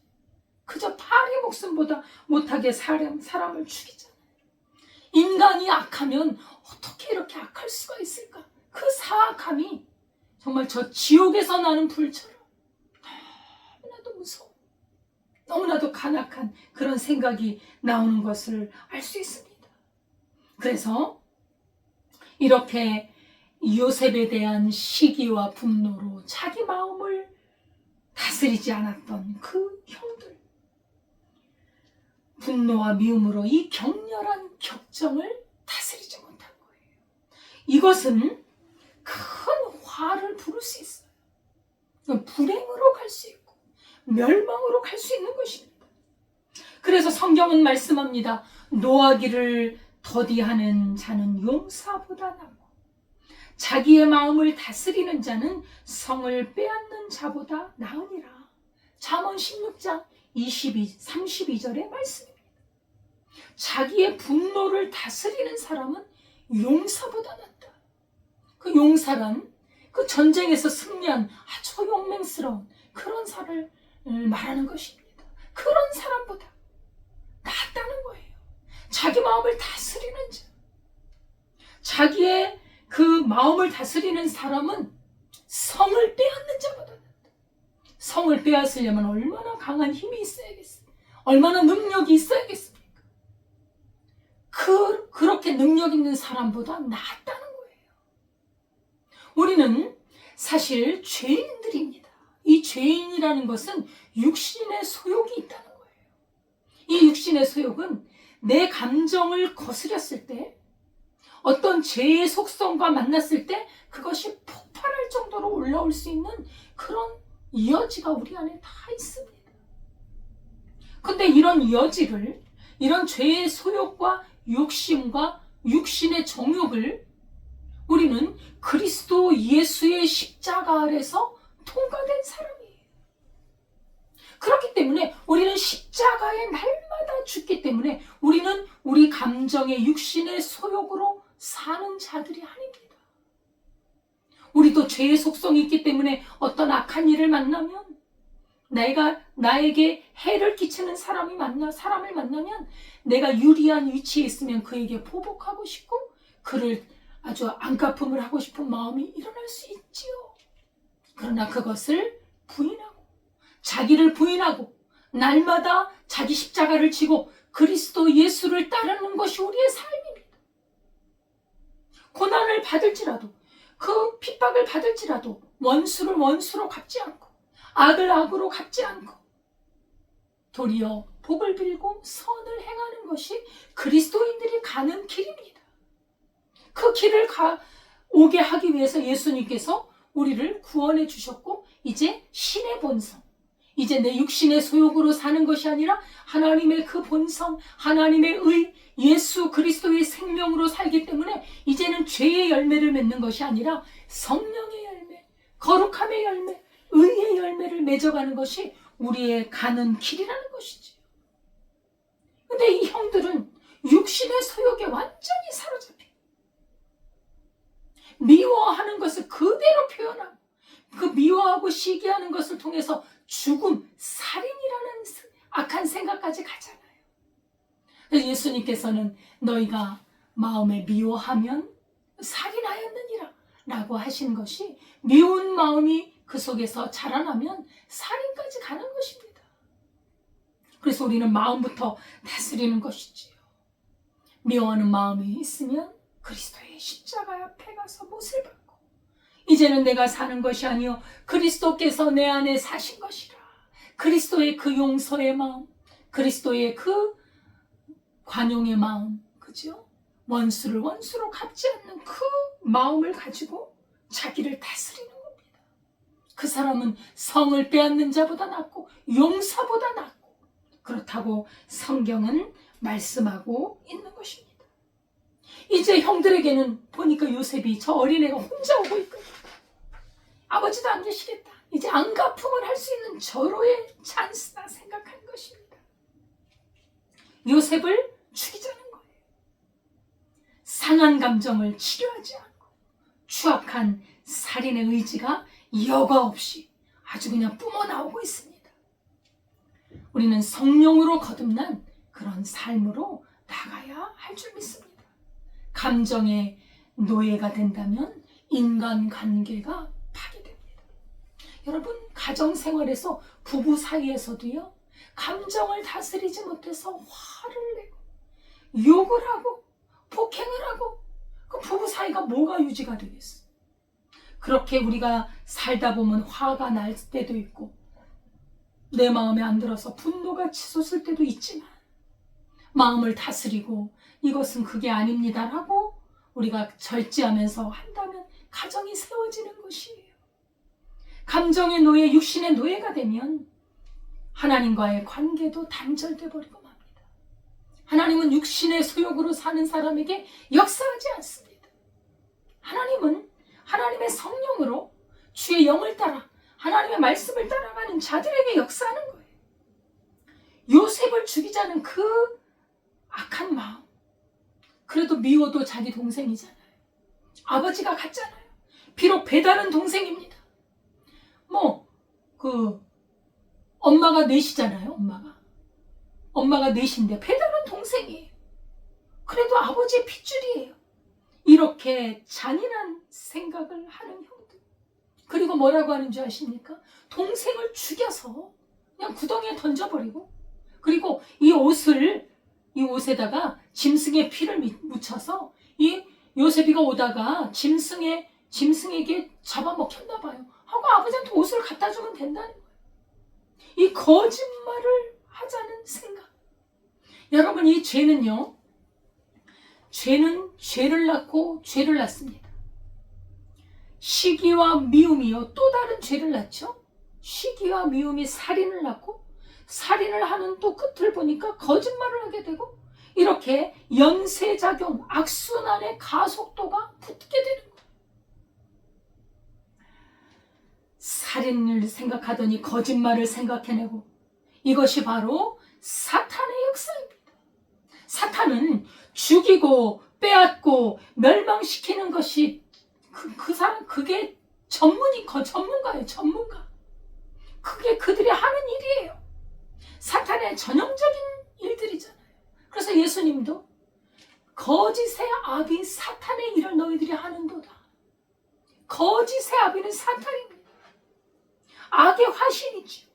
그저 파리 목숨보다 못하게 사람을 죽이잖아요. 인간이 악하면 어떻게 이렇게 악할 수가 있을까? 그 사악함이 정말 저 지옥에서 나는 불처럼 너무나도 무서워, 너무나도 간악한 그런 생각이 나오는 것을 알 수 있습니다. 그래서 이렇게 요셉에 대한 시기와 분노로 자기 마음을 다스리지 않았던 그 형들, 분노와 미움으로 이 격렬한 격정을 다스리지 못한 거예요. 이것은 큰 화를 부를 수 있어요. 불행으로 갈 수 있고 멸망으로 갈 수 있는 것입니다. 그래서 성경은 말씀합니다. 노하기를 더디하는 자는 용사보다 낫고 자기의 마음을 다스리는 자는 성을 빼앗는 자보다 나으니라. 잠언 16장 32절의 말씀입니다. 자기의 분노를 다스리는 사람은 용사보다 낫다. 그 용사란 그 전쟁에서 승리한 아주 용맹스러운 그런 사람을 말하는 것입니다. 그런 사람보다 낫다는 거예요. 자기 마음을 다스리는 자, 자기의 그 마음을 다스리는 사람은 성을 빼앗는 자보다 낫다. 성을 빼앗으려면 얼마나 강한 힘이 있어야겠어요? 얼마나 능력이 있어야겠습니까? 그렇게 능력 있는 사람보다 낫다는 거예요. 우리는 사실 죄인들입니다. 이 죄인이라는 것은 육신의 소욕이 있다는 거예요. 이 육신의 소욕은 내 감정을 거스렸을 때, 어떤 죄의 속성과 만났을 때 그것이 폭발할 정도로 올라올 수 있는 그런 여지가 우리 안에 다 있습니다. 근데 이런 여지를, 이런 죄의 소욕과 욕심과 육신의 정욕을 우리는 그리스도 예수의 십자가 아래서 통과된 사람이에요. 그렇기 때문에 우리는 십자가에 날마다 죽기 때문에 우리는 우리 감정의 육신의 소욕으로 사는 자들이 아닙니다. 우리도 죄의 속성이 있기 때문에 어떤 악한 일을 만나면, 나에게 해를 끼치는 사람을 만나면 내가 유리한 위치에 있으면 그에게 보복하고 싶고 그를 아주 안갚음을 하고 싶은 마음이 일어날 수 있지요. 그러나 그것을 부인하고, 자기를 부인하고 날마다 자기 십자가를 지고 그리스도 예수를 따르는 것이 우리의 삶입니다. 고난을 받을지라도, 그 핍박을 받을지라도 원수를 원수로 갚지 않고 악을 악으로 갚지 않고 도리어 복을 빌고 선을 행하는 것이 그리스도인들이 가는 길입니다. 그 길을 오게 하기 위해서 예수님께서 우리를 구원해 주셨고, 이제 신의 본성, 이제 내 육신의 소욕으로 사는 것이 아니라 하나님의 그 본성, 하나님의 의, 예수 그리스도의 생명으로 살기 때문에 이제는 죄의 열매를 맺는 것이 아니라 성령의 열매, 거룩함의 열매, 의의 열매를 맺어가는 것이 우리의 가는 길이라는 것이지. 근데 이 형들은 육신의 소욕에 완전히 사로잡혀 미워하는 것을 그대로 표현하고, 그 미워하고 시기하는 것을 통해서 죽음, 살인이라는 악한 생각까지 가잖아요. 그래서 예수님께서는 너희가 마음에 미워하면 살인하였느니라 라고 하신 것이, 미운 마음이 그 속에서 자라나면 살인까지 가는 것입니다. 그래서 우리는 마음부터 다스리는 것이지요. 미워하는 마음이 있으면 그리스도의 십자가 앞에 가서 못을 받고, 이제는 내가 사는 것이 아니요 그리스도께서 내 안에 사신 것이라. 그리스도의 그 용서의 마음, 그리스도의 그 관용의 마음, 그죠? 원수를 원수로 갚지 않는 그 마음을 가지고 자기를 다스리는 겁니다. 그 사람은 성을 빼앗는 자보다 낫고 용사보다 낫고, 그렇다고 성경은 말씀하고 있는 것입니다. 이제 형들에게는 보니까 요셉이, 저 어린애가 혼자 오고 있거든요. 아버지도 안 계시겠다. 이제 안갚음을 할 수 있는 절호의 찬스다 생각한 것입니다. 요셉을 죽이자는 거예요. 상한 감정을 치료하지 않고 추악한 살인의 의지가 여과 없이 아주 그냥 뿜어나오고 있습니다. 우리는 성령으로 거듭난 그런 삶으로 나가야 할 줄 믿습니다. 감정의 노예가 된다면 인간관계가 파괴됩니다. 여러분, 가정생활에서 부부 사이에서도요, 감정을 다스리지 못해서 화를 내고 욕을 하고 폭행을 하고 그 부부 사이가 뭐가 유지가 되겠어? 그렇게 우리가 살다 보면 화가 날 때도 있고 내 마음에 안 들어서 분노가 치솟을 때도 있지만 마음을 다스리고 이것은 그게 아닙니다라고 우리가 절제하면서 한다면 가정이 세워지는 것이에요. 감정의 노예, 육신의 노예가 되면 하나님과의 관계도 단절돼 버리고 맙니다. 하나님은 육신의 소욕으로 사는 사람에게 역사하지 않습니다. 하나님은 하나님의 성령으로 주의 영을 따라 하나님의 말씀을 따라가는 자들에게 역사하는 거예요. 요셉을 죽이자는 그 악한 마음. 그래도 미워도 자기 동생이잖아요. 아버지가 같잖아요. 비록 배다른 동생입니다. 엄마가 넷이잖아요. 엄마가 넷인데 배다른 동생이에요. 그래도 아버지의 핏줄이에요. 이렇게 잔인한 생각을 하는 형들. 그리고 뭐라고 하는 줄 아십니까? 동생을 죽여서 그냥 구덩이에 던져버리고, 그리고 이 옷에다가 짐승의 피를 묻혀서 이 요셉이가 오다가 짐승에게 잡아먹혔나 봐요. 하고 아버지한테 옷을 갖다 주면 된다는 거예요. 이 거짓말을 하자는 생각. 여러분, 이 죄는요, 죄는 죄를 낳고 죄를 낳습니다. 시기와 미움이요, 또 다른 죄를 낳죠. 시기와 미움이 살인을 낳고, 살인을 하는 또 끝을 보니까 거짓말을 하게 되고, 이렇게 연쇄작용, 악순환의 가속도가 붙게 되는 거예요. 살인을 생각하더니 거짓말을 생각해내고, 이것이 바로 사탄의 역사입니다. 사탄은 죽이고 빼앗고 멸망시키는 것이 그 사람, 그게 전문가예요. 전문가. 그게 그들이 하는 일이에요. 사탄의 전형적인 일들이잖아요. 그래서 예수님도 거짓의 아비 사탄의 일을 너희들이 하는도다. 거짓의 아비는 사탄입니다. 악의 화신이죠.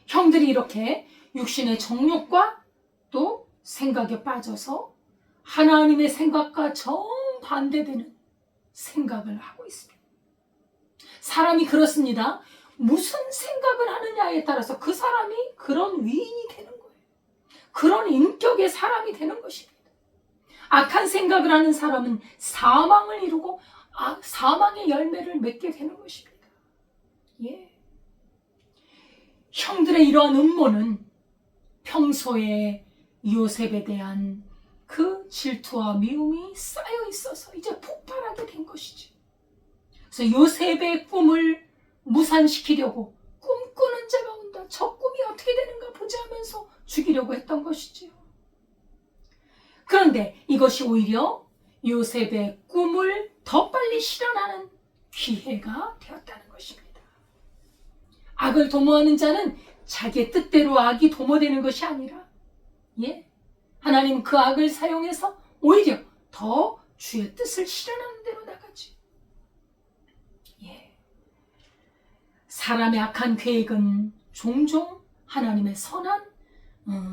형들이 이렇게 육신의 정욕과 또 생각에 빠져서 하나님의 생각과 정반대되는 생각을 하고 있습니다. 사람이 그렇습니다. 무슨 생각을 하느냐에 따라서 그 사람이 그런 위인이 되는 거예요. 그런 인격의 사람이 되는 것입니다. 악한 생각을 하는 사람은 사망을 이루고 사망의 열매를 맺게 되는 것입니다. 예. 형들의 이러한 음모는 평소에 요셉에 대한 그 질투와 미움이 쌓여 있어서 이제 폭발하게 된 것이죠. 그래서 요셉의 꿈을 무산시키려고 꿈꾸는 자가 온다. 저 꿈이 어떻게 되는가 보자 하면서 죽이려고 했던 것이죠. 그런데 이것이 오히려 요셉의 꿈을 더 빨리 실현하는 기회가 되었다는 것입니다. 악을 도모하는 자는 자기의 뜻대로 악이 도모되는 것이 아니라, 하나님 그 악을 사용해서 오히려 더 주의 뜻을 실현하는 대로 나가지. 사람의 악한 계획은 종종 하나님의 선한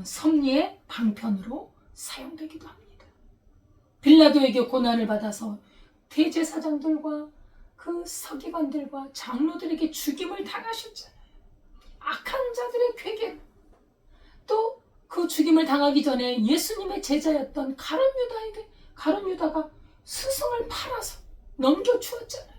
섭리의 방편으로 사용되기도 합니다. 빌라도에게 고난을 받아서 대제사장들과 그 서기관들과 장로들에게 죽임을 당하셨잖아요. 악한 자들의 괴계로. 또 그 죽임을 당하기 전에 예수님의 제자였던 가룟 유다가 스승을 팔아서 넘겨주었잖아요.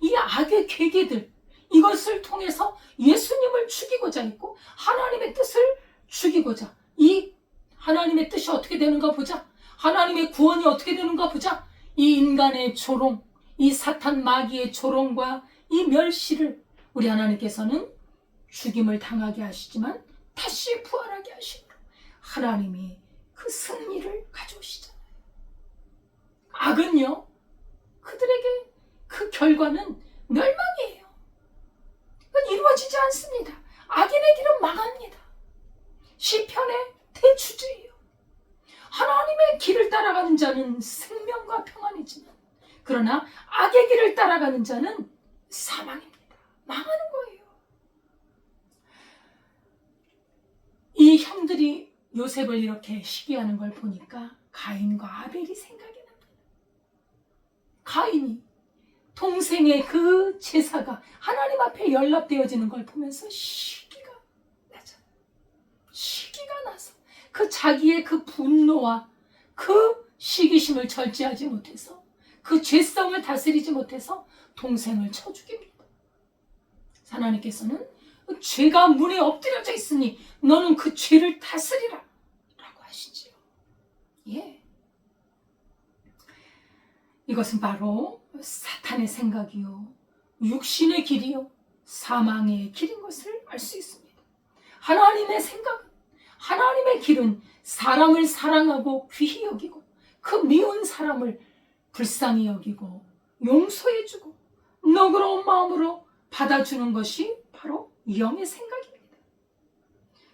이 악의 괴계들, 이것을 통해서 예수님을 죽이고자 했고 하나님의 뜻을 죽이고자, 이 하나님의 뜻이 어떻게 되는가 보자, 하나님의 구원이 어떻게 되는가 보자, 이 인간의 조롱, 이 사탄 마귀의 조롱과 이 멸시를 우리 하나님께서는 죽임을 당하게 하시지만 다시 부활하게 하심으로 하나님이 그 승리를 가져오시잖아요. 악은요, 그들에게 그 결과는 멸망이에요. 그건 이루어지지 않습니다. 악인의 길은 망합니다. 시편의 대주제예요. 하나님의 길을 따라가는 자는 생명과 평안이지만 그러나 악의 길을 따라가는 자는 사망입니다. 망하는 거예요. 이 형들이 요셉을 이렇게 시기하는 걸 보니까 가인과 아벨이 생각이 납니다. 가인이 동생의 그 제사가 하나님 앞에 연락되어지는 걸 보면서 시기가 나잖아요. 시기가 나서 그 자기의 그 분노와 그 시기심을 절제하지 못해서 그 죄성을 다스리지 못해서 동생을 쳐 죽입니다. 하나님께서는 죄가 문에 엎드려져 있으니 너는 그 죄를 다스리라 라고 하시지요. 예. 이것은 바로 사탄의 생각이요, 육신의 길이요, 사망의 길인 것을 알 수 있습니다. 하나님의 생각은, 하나님의 길은 사람을 사랑하고 귀히 여기고 그 미운 사람을 불쌍히 여기고 용서해주고 너그러운 마음으로 받아주는 것이 바로 영의 생각입니다.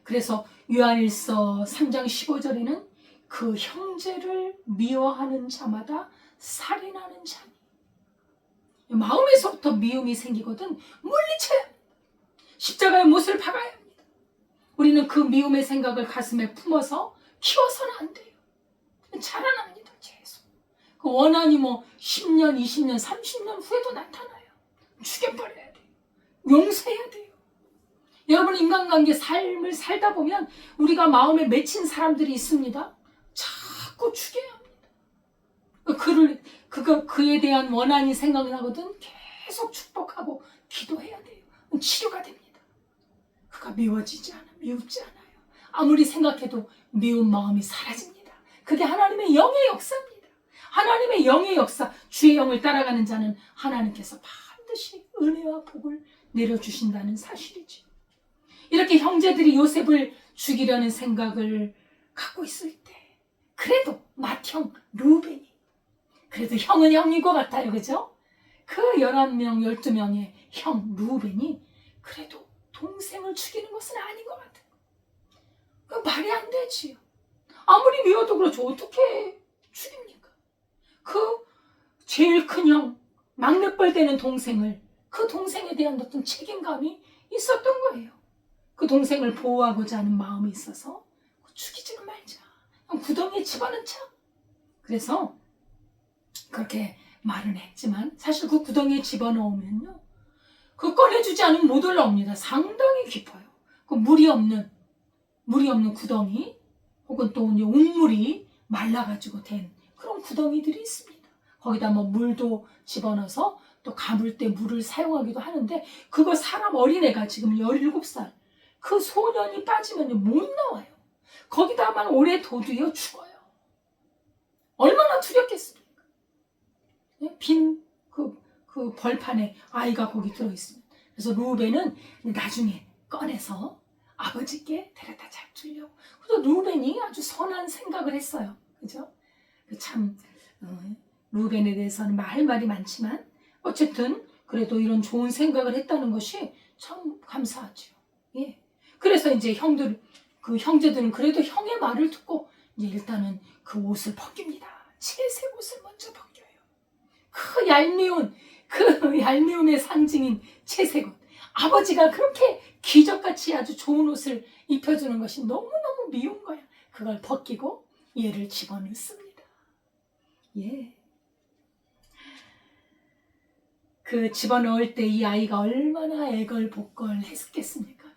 그래서 요한일서 3장 15절에는 그 형제를 미워하는 자마다 살인하는 자니, 마음에서부터 미움이 생기거든 물리쳐야 합니다. 십자가의 못을 박아야 합니다. 우리는 그 미움의 생각을 가슴에 품어서 키워서는 안 돼요. 자라납니다. 계속. 그 원한이 10년, 20년, 30년 후에도 나타나요. 죽여버려야 돼요. 용서해야 돼요. 여러분, 인간관계 삶을 살다 보면 우리가 마음에 맺힌 사람들이 있습니다. 자꾸 죽여야 합니다. 그에 대한 원한이 생각나거든 계속 축복하고 기도해야 돼요. 치료가 됩니다. 그가 미워지지 않아, 미웁지 않아요. 아무리 생각해도 미운 마음이 사라집니다. 그게 하나님의 영의 역사입니다. 하나님의 영의 역사, 주의 영을 따라가는 자는 하나님께서 반드시 은혜와 복을 내려주신다는 사실이죠. 이렇게 형제들이 요셉을 죽이려는 생각을 갖고 있을 때 그래도 맏형 루벤이, 그래도 형은 형인 것 같아요. 그죠? 그 11명, 12명의 형 루벤이 그래도 동생을 죽이는 것은 아닌 것 같아요. 그 말이 안 되지요. 아무리 미워도 그렇죠. 어떻게 죽입니까? 그 제일 큰 형, 막내뻘 되는 동생을, 그 동생에 대한 어떤 책임감이 있었던 거예요. 그 동생을 보호하고자 하는 마음이 있어서 죽이지는 말자. 그냥 구덩이에 집어넣자. 그래서 그렇게 말은 했지만 사실 그 구덩이에 집어넣으면요, 그 꺼내주지 않으면 못 올라옵니다. 상당히 깊어요. 그 물이 없는 구덩이, 혹은 또 이제 우물이 말라가지고 된 그런 구덩이들이 있습니다. 거기다 물도 집어넣어서 또 가물 때 물을 사용하기도 하는데, 그거 사람 어린애가 지금 17살 그 소년이 빠지면 못 나와요. 거기다만 오래 둬두여 죽어요. 얼마나 두렵겠습니까? 빈 그 벌판에 아이가 거기 들어있습니다. 그래서 루벤은 나중에 꺼내서 아버지께 데려다 잘 주려고. 그래서 루벤이 아주 선한 생각을 했어요. 그죠? 참 루벤에 대해서는 할 말이 많지만 어쨌든 그래도 이런 좋은 생각을 했다는 것이 참 감사하죠. 예. 그래서 이제 그 형제들은 그래도 형의 말을 듣고 이제 일단은 그 옷을 벗깁니다. 채색 옷을 먼저 벗겨요. 그 얄미움의 상징인 채색 옷. 아버지가 그렇게 기적같이 아주 좋은 옷을 입혀주는 것이 너무너무 미운 거야. 그걸 벗기고 얘를 집어넣습니다. 예. 그 집어넣을 때 이 아이가 얼마나 애걸복걸 했겠습니까?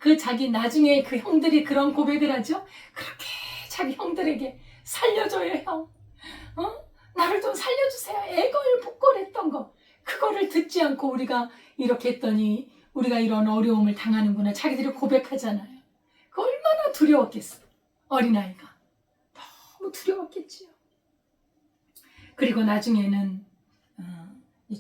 나중에 그 형들이 그런 고백을 하죠. 그렇게 자기 형들에게 살려줘요, 형. 나를 좀 살려주세요. 애걸복걸했던 거. 그거를 듣지 않고 우리가 이렇게 했더니 우리가 이런 어려움을 당하는구나. 자기들이 고백하잖아요. 그 얼마나 두려웠겠어요. 어린아이가. 너무 두려웠겠지요. 그리고 나중에는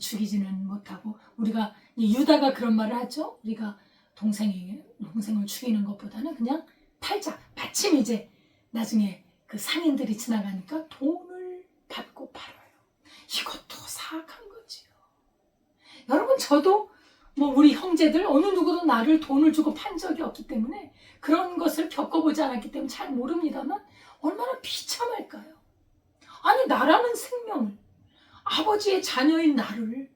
죽이지는 못하고 우리가 유다가 그런 말을 하죠. 우리가 동생을 죽이는 것보다는 그냥 팔자. 마침 이제 나중에 그 상인들이 지나가니까 돈을 받고 팔아요. 이것도 사악한 거지요. 여러분, 저도 우리 형제들 어느 누구도 나를 돈을 주고 판 적이 없기 때문에 그런 것을 겪어보지 않았기 때문에 잘 모릅니다만 얼마나 비참할까요? 아니, 나라는 생명을, 아버지의 자녀인 나를,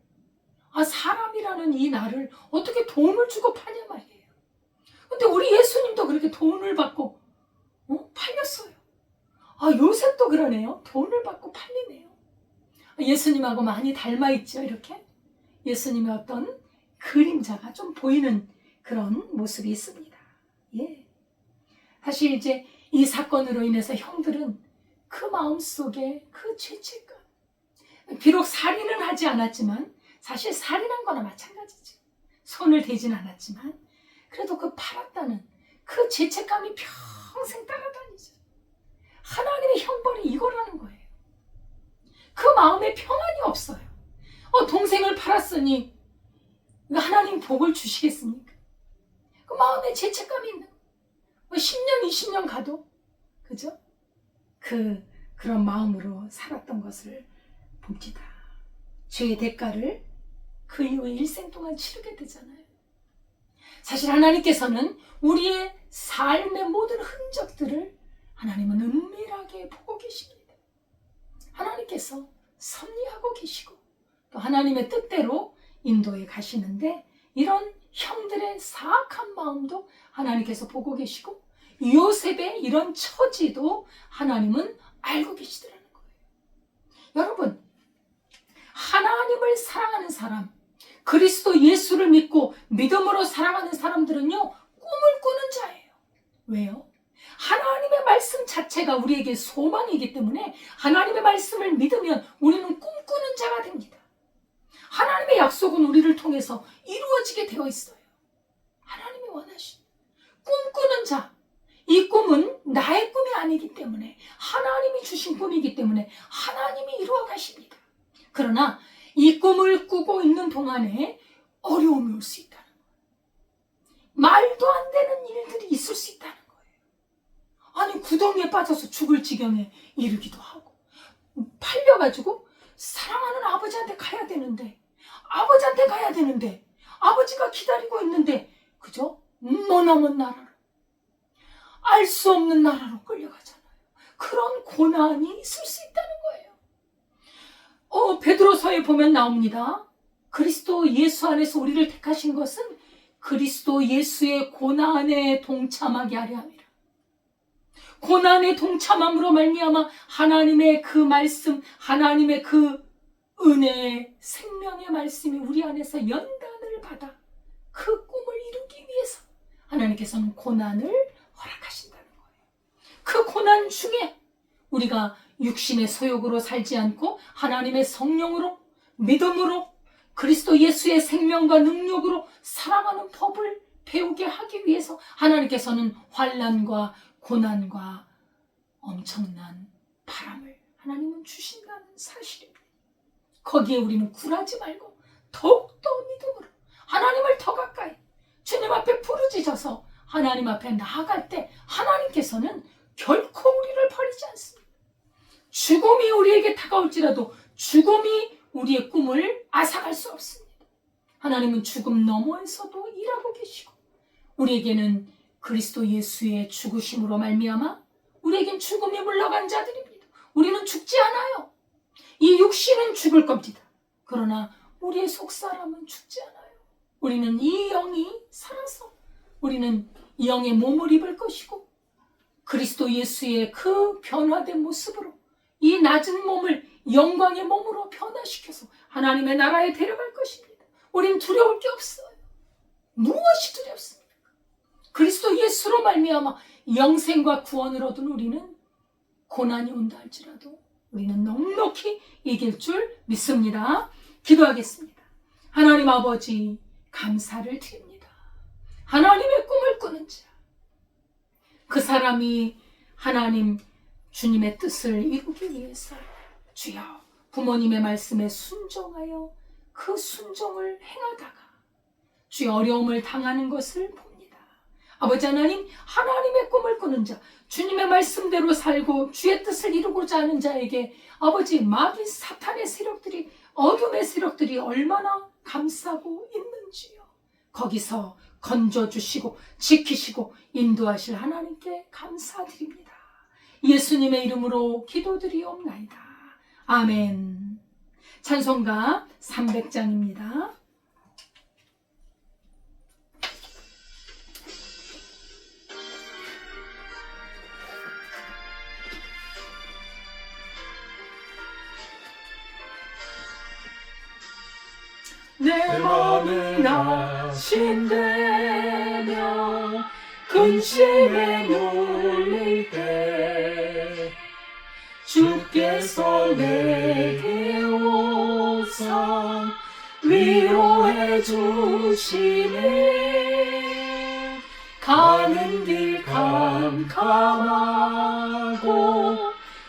사람이라는 이 나를 어떻게 돈을 주고 파냐 말이에요. 근데 우리 예수님도 그렇게 돈을 받고 팔렸어요. 요셉도 그러네요. 돈을 받고 팔리네요. 예수님하고 많이 닮아있죠, 이렇게. 예수님의 어떤 그림자가 좀 보이는 그런 모습이 있습니다. 예. 사실 이제 이 사건으로 인해서 형들은 그 마음속에 그 죄책감, 비록 살인은 하지 않았지만 사실 살인한 거나 마찬가지죠. 손을 대진 않았지만 그래도 그 팔았다는 그 죄책감이 평생 따라다니죠. 하나님의 형벌이 이거라는 거예요. 그 마음에 평안이 없어요. 동생을 팔았으니 하나님 복을 주시겠습니까? 그 마음에 죄책감이 있는 거예요. 10년, 20년 가도, 그죠? 그런 마음으로 살았던 것을 봅니다. 죄의 대가를 그 이후에 일생 동안 치르게 되잖아요. 사실 하나님께서는 우리의 삶의 모든 흔적들을 하나님은 은밀하게 보고 계십니다. 하나님께서 섭리하고 계시고 또 하나님의 뜻대로 인도해 가시는데 이런 형들의 사악한 마음도 하나님께서 보고 계시고 요셉의 이런 처지도 하나님은 알고 계시더라는 거예요. 여러분, 하나님을 사랑하는 사람, 그리스도 예수를 믿고 믿음으로 살아가는 사람들은요, 꿈을 꾸는 자예요. 왜요? 하나님의 말씀 자체가 우리에게 소망이기 때문에 하나님의 말씀을 믿으면 우리는 꿈꾸는 자가 됩니다. 하나님의 약속은 우리를 통해서 이루어지게 되어 있어요. 하나님이 원하신 꿈꾸는 자, 이 꿈은 나의 꿈이 아니기 때문에 하나님이 주신 꿈이기 때문에 하나님이 이루어 가십니다. 그러나 이 꿈을 꾸고 있는 동안에 어려움이 올 수 있다는 거예요. 말도 안 되는 일들이 있을 수 있다는 거예요. 아니, 구덩이에 빠져서 죽을 지경에 이르기도 하고 팔려가지고 사랑하는 아버지한테 가야 되는데 아버지가 기다리고 있는데 그죠? 머나먼 나라로, 알 수 없는 나라로 끌려가잖아요. 그런 고난이 있을 수 있다는 거예요. 베드로서에 보면 나옵니다. 그리스도 예수 안에서 우리를 택하신 것은 그리스도 예수의 고난에 동참하게 하려 함이라. 고난에 동참함으로 말미암아 하나님의 그 말씀, 하나님의 그 은혜의 생명의 말씀이 우리 안에서 연단을 받아 그 꿈을 이루기 위해서 하나님께서는 고난을 허락하신다는 거예요. 그 고난 중에 우리가 육신의 소욕으로 살지 않고 하나님의 성령으로, 믿음으로, 그리스도 예수의 생명과 능력으로 살아가는 법을 배우게 하기 위해서 하나님께서는 환난과 고난과 엄청난 바람을 하나님은 주신다는 사실입니다. 거기에 우리는 굴하지 말고 더욱더 믿음으로 하나님을 더 가까이 주님 앞에 부르짖어서 하나님 앞에 나아갈 때 하나님께서는 결코 우리를 버리지 않습니다. 죽음이 우리에게 다가올지라도 죽음이 우리의 꿈을 앗아갈 수 없습니다. 하나님은 죽음 너머에서도 일하고 계시고 우리에게는 그리스도 예수의 죽으심으로 말미암아 우리에겐 죽음이 물러간 자들입니다. 우리는 죽지 않아요. 이 육신은 죽을 겁니다. 그러나 우리의 속사람은 죽지 않아요. 우리는 이 영이 살아서 우리는 이 영의 몸을 입을 것이고 그리스도 예수의 그 변화된 모습으로 이 낮은 몸을 영광의 몸으로 변화시켜서 하나님의 나라에 데려갈 것입니다. 우린 두려울 게 없어요. 무엇이 두렵습니까? 그리스도 예수로 말미암아 영생과 구원을 얻은 우리는 고난이 온다 할지라도 우리는 넉넉히 이길 줄 믿습니다. 기도하겠습니다. 하나님 아버지, 감사를 드립니다. 하나님의 꿈을 꾸는 자, 그 사람이 하나님 주님의 뜻을 이루기 위해서 주여 부모님의 말씀에 순종하여 그 순종을 행하다가 주의 어려움을 당하는 것을 봅니다. 아버지 하나님, 하나님의 꿈을 꾸는 자, 주님의 말씀대로 살고 주의 뜻을 이루고자 하는 자에게 아버지, 마귀 사탄의 세력들이, 어둠의 세력들이 얼마나 감싸고 있는지요. 거기서 건져주시고 지키시고 인도하실 하나님께 감사드립니다. 예수님의 이름으로 기도드리옵나이다. 아멘. 찬송가 300장입니다. 내 마음은 나신대며 근심에 눌릴 때 주께서 내게 오사 위로해 주시네. 가는 길 캄캄하고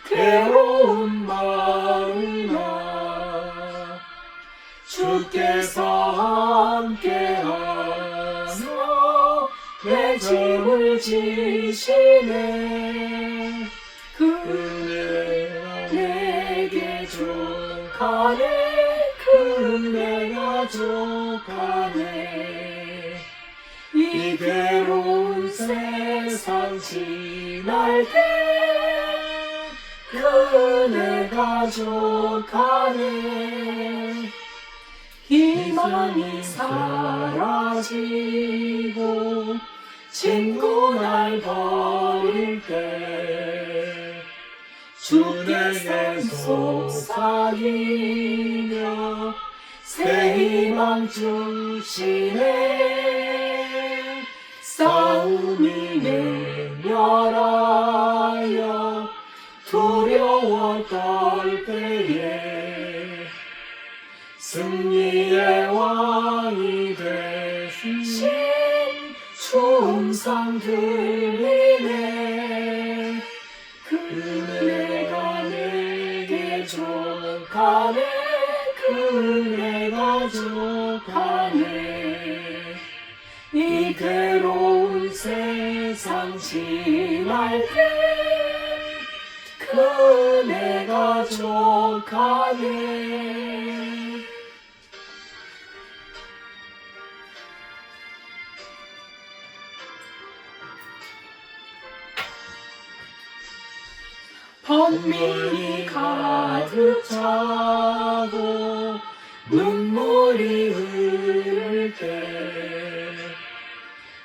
괴로운 마음아 주께서 함께하며 내 짐을 지시네. 그네가 내게 족하네. 그네가 족하네. 이 괴로운 세상 지날 때 그네가 족하네. 희망이 사라지고 친구 날 버릴 때 주님께 속삭이며 새 희망 주시네. 싸움이 맹렬하여 두려워 떨 때에 승리의 왕이 되신 충성 들리네. 그네가 내게 족하네. 그네가 족하네. 이 괴로운 세상 지날 때 그네가 족하네. 번민이 가득 차고 눈물이 흐를 때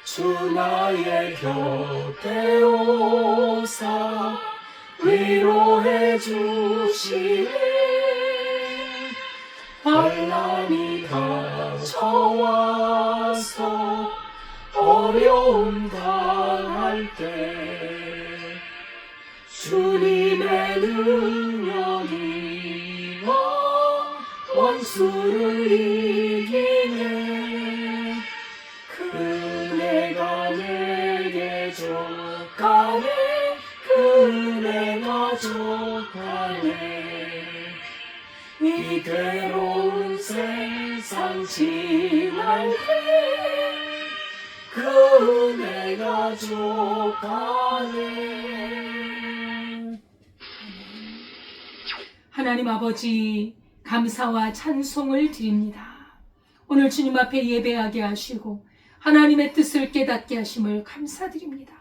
주 나의 곁에 오사 위로해 주시네. 환난이 닥쳐와서 어려움 당할 때 주님의 능력이와 원수를 이기네. 그네가 내게 족하네. 그네가 족하네. 이 괴로운 세상 지날 때 그네가 족하네. 하나님 아버지, 감사와 찬송을 드립니다. 오늘 주님 앞에 예배하게 하시고 하나님의 뜻을 깨닫게 하심을 감사드립니다.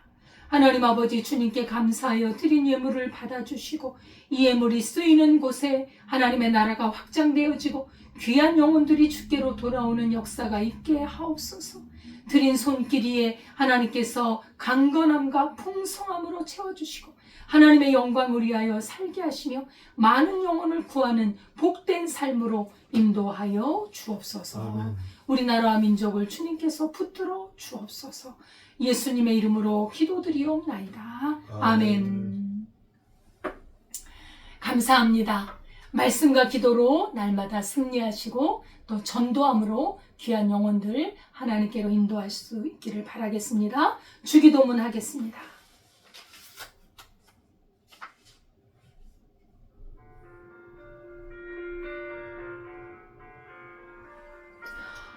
하나님 아버지, 주님께 감사하여 드린 예물을 받아주시고 이 예물이 쓰이는 곳에 하나님의 나라가 확장되어지고 귀한 영혼들이 주께로 돌아오는 역사가 있게 하옵소서. 드린 손길이에 하나님께서 강건함과 풍성함으로 채워주시고 하나님의 영광을 위하여 살게 하시며 많은 영혼을 구하는 복된 삶으로 인도하여 주옵소서. 아멘. 우리나라와 민족을 주님께서 붙들어 주옵소서. 예수님의 이름으로 기도드리옵나이다. 아멘. 감사합니다. 말씀과 기도로 날마다 승리하시고 또 전도함으로 귀한 영혼들 하나님께로 인도할 수 있기를 바라겠습니다. 주기도문 하겠습니다.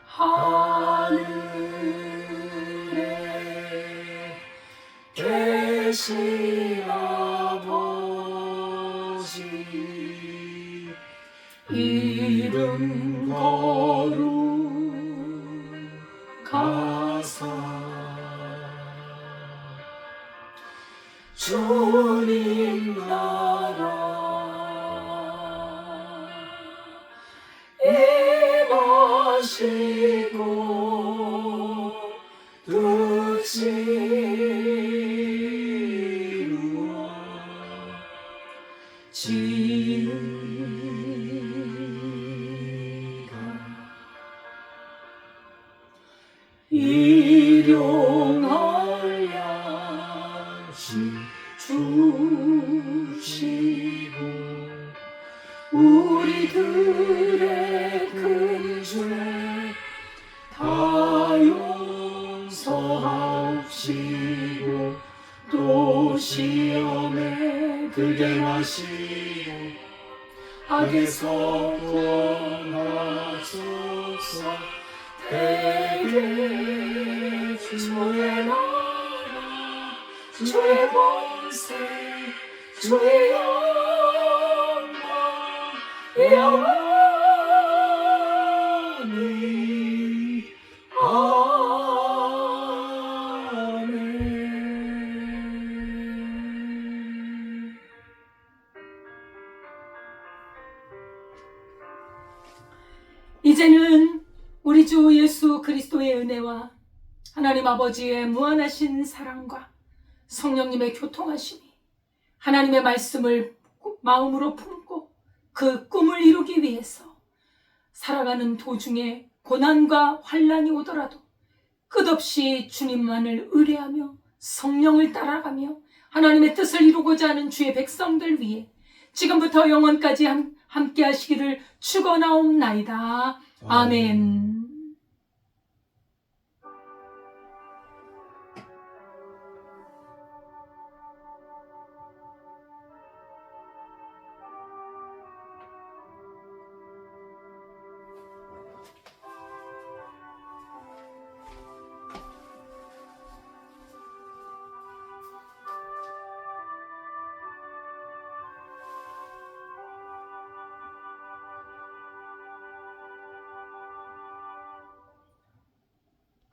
하늘 되신 아버지 이름 거룩하사 주님 나라 임하시고 뜻이 이루어 지으리라. 일용할 양식 주시고 우리들의 큰 죄 다 용서하옵시고 또 시험에 들게 마시고 악에서 구원하소서. 대개 주의 나라 주의 권세 주의 영광 영원히 아멘. 이제는 우리 주 예수 그리스도의 은혜와 하나님 아버지의 무한하신 사랑과 성령님의 교통하심이 하나님의 말씀을 마음으로 품고 그 꿈을 이루기 위해서 살아가는 도중에 고난과 환난이 오더라도 끝없이 주님만을 의뢰하며 성령을 따라가며 하나님의 뜻을 이루고자 하는 주의 백성들 위해 지금부터 영원까지 함께 하시기를 축원하옵나이다. 아멘.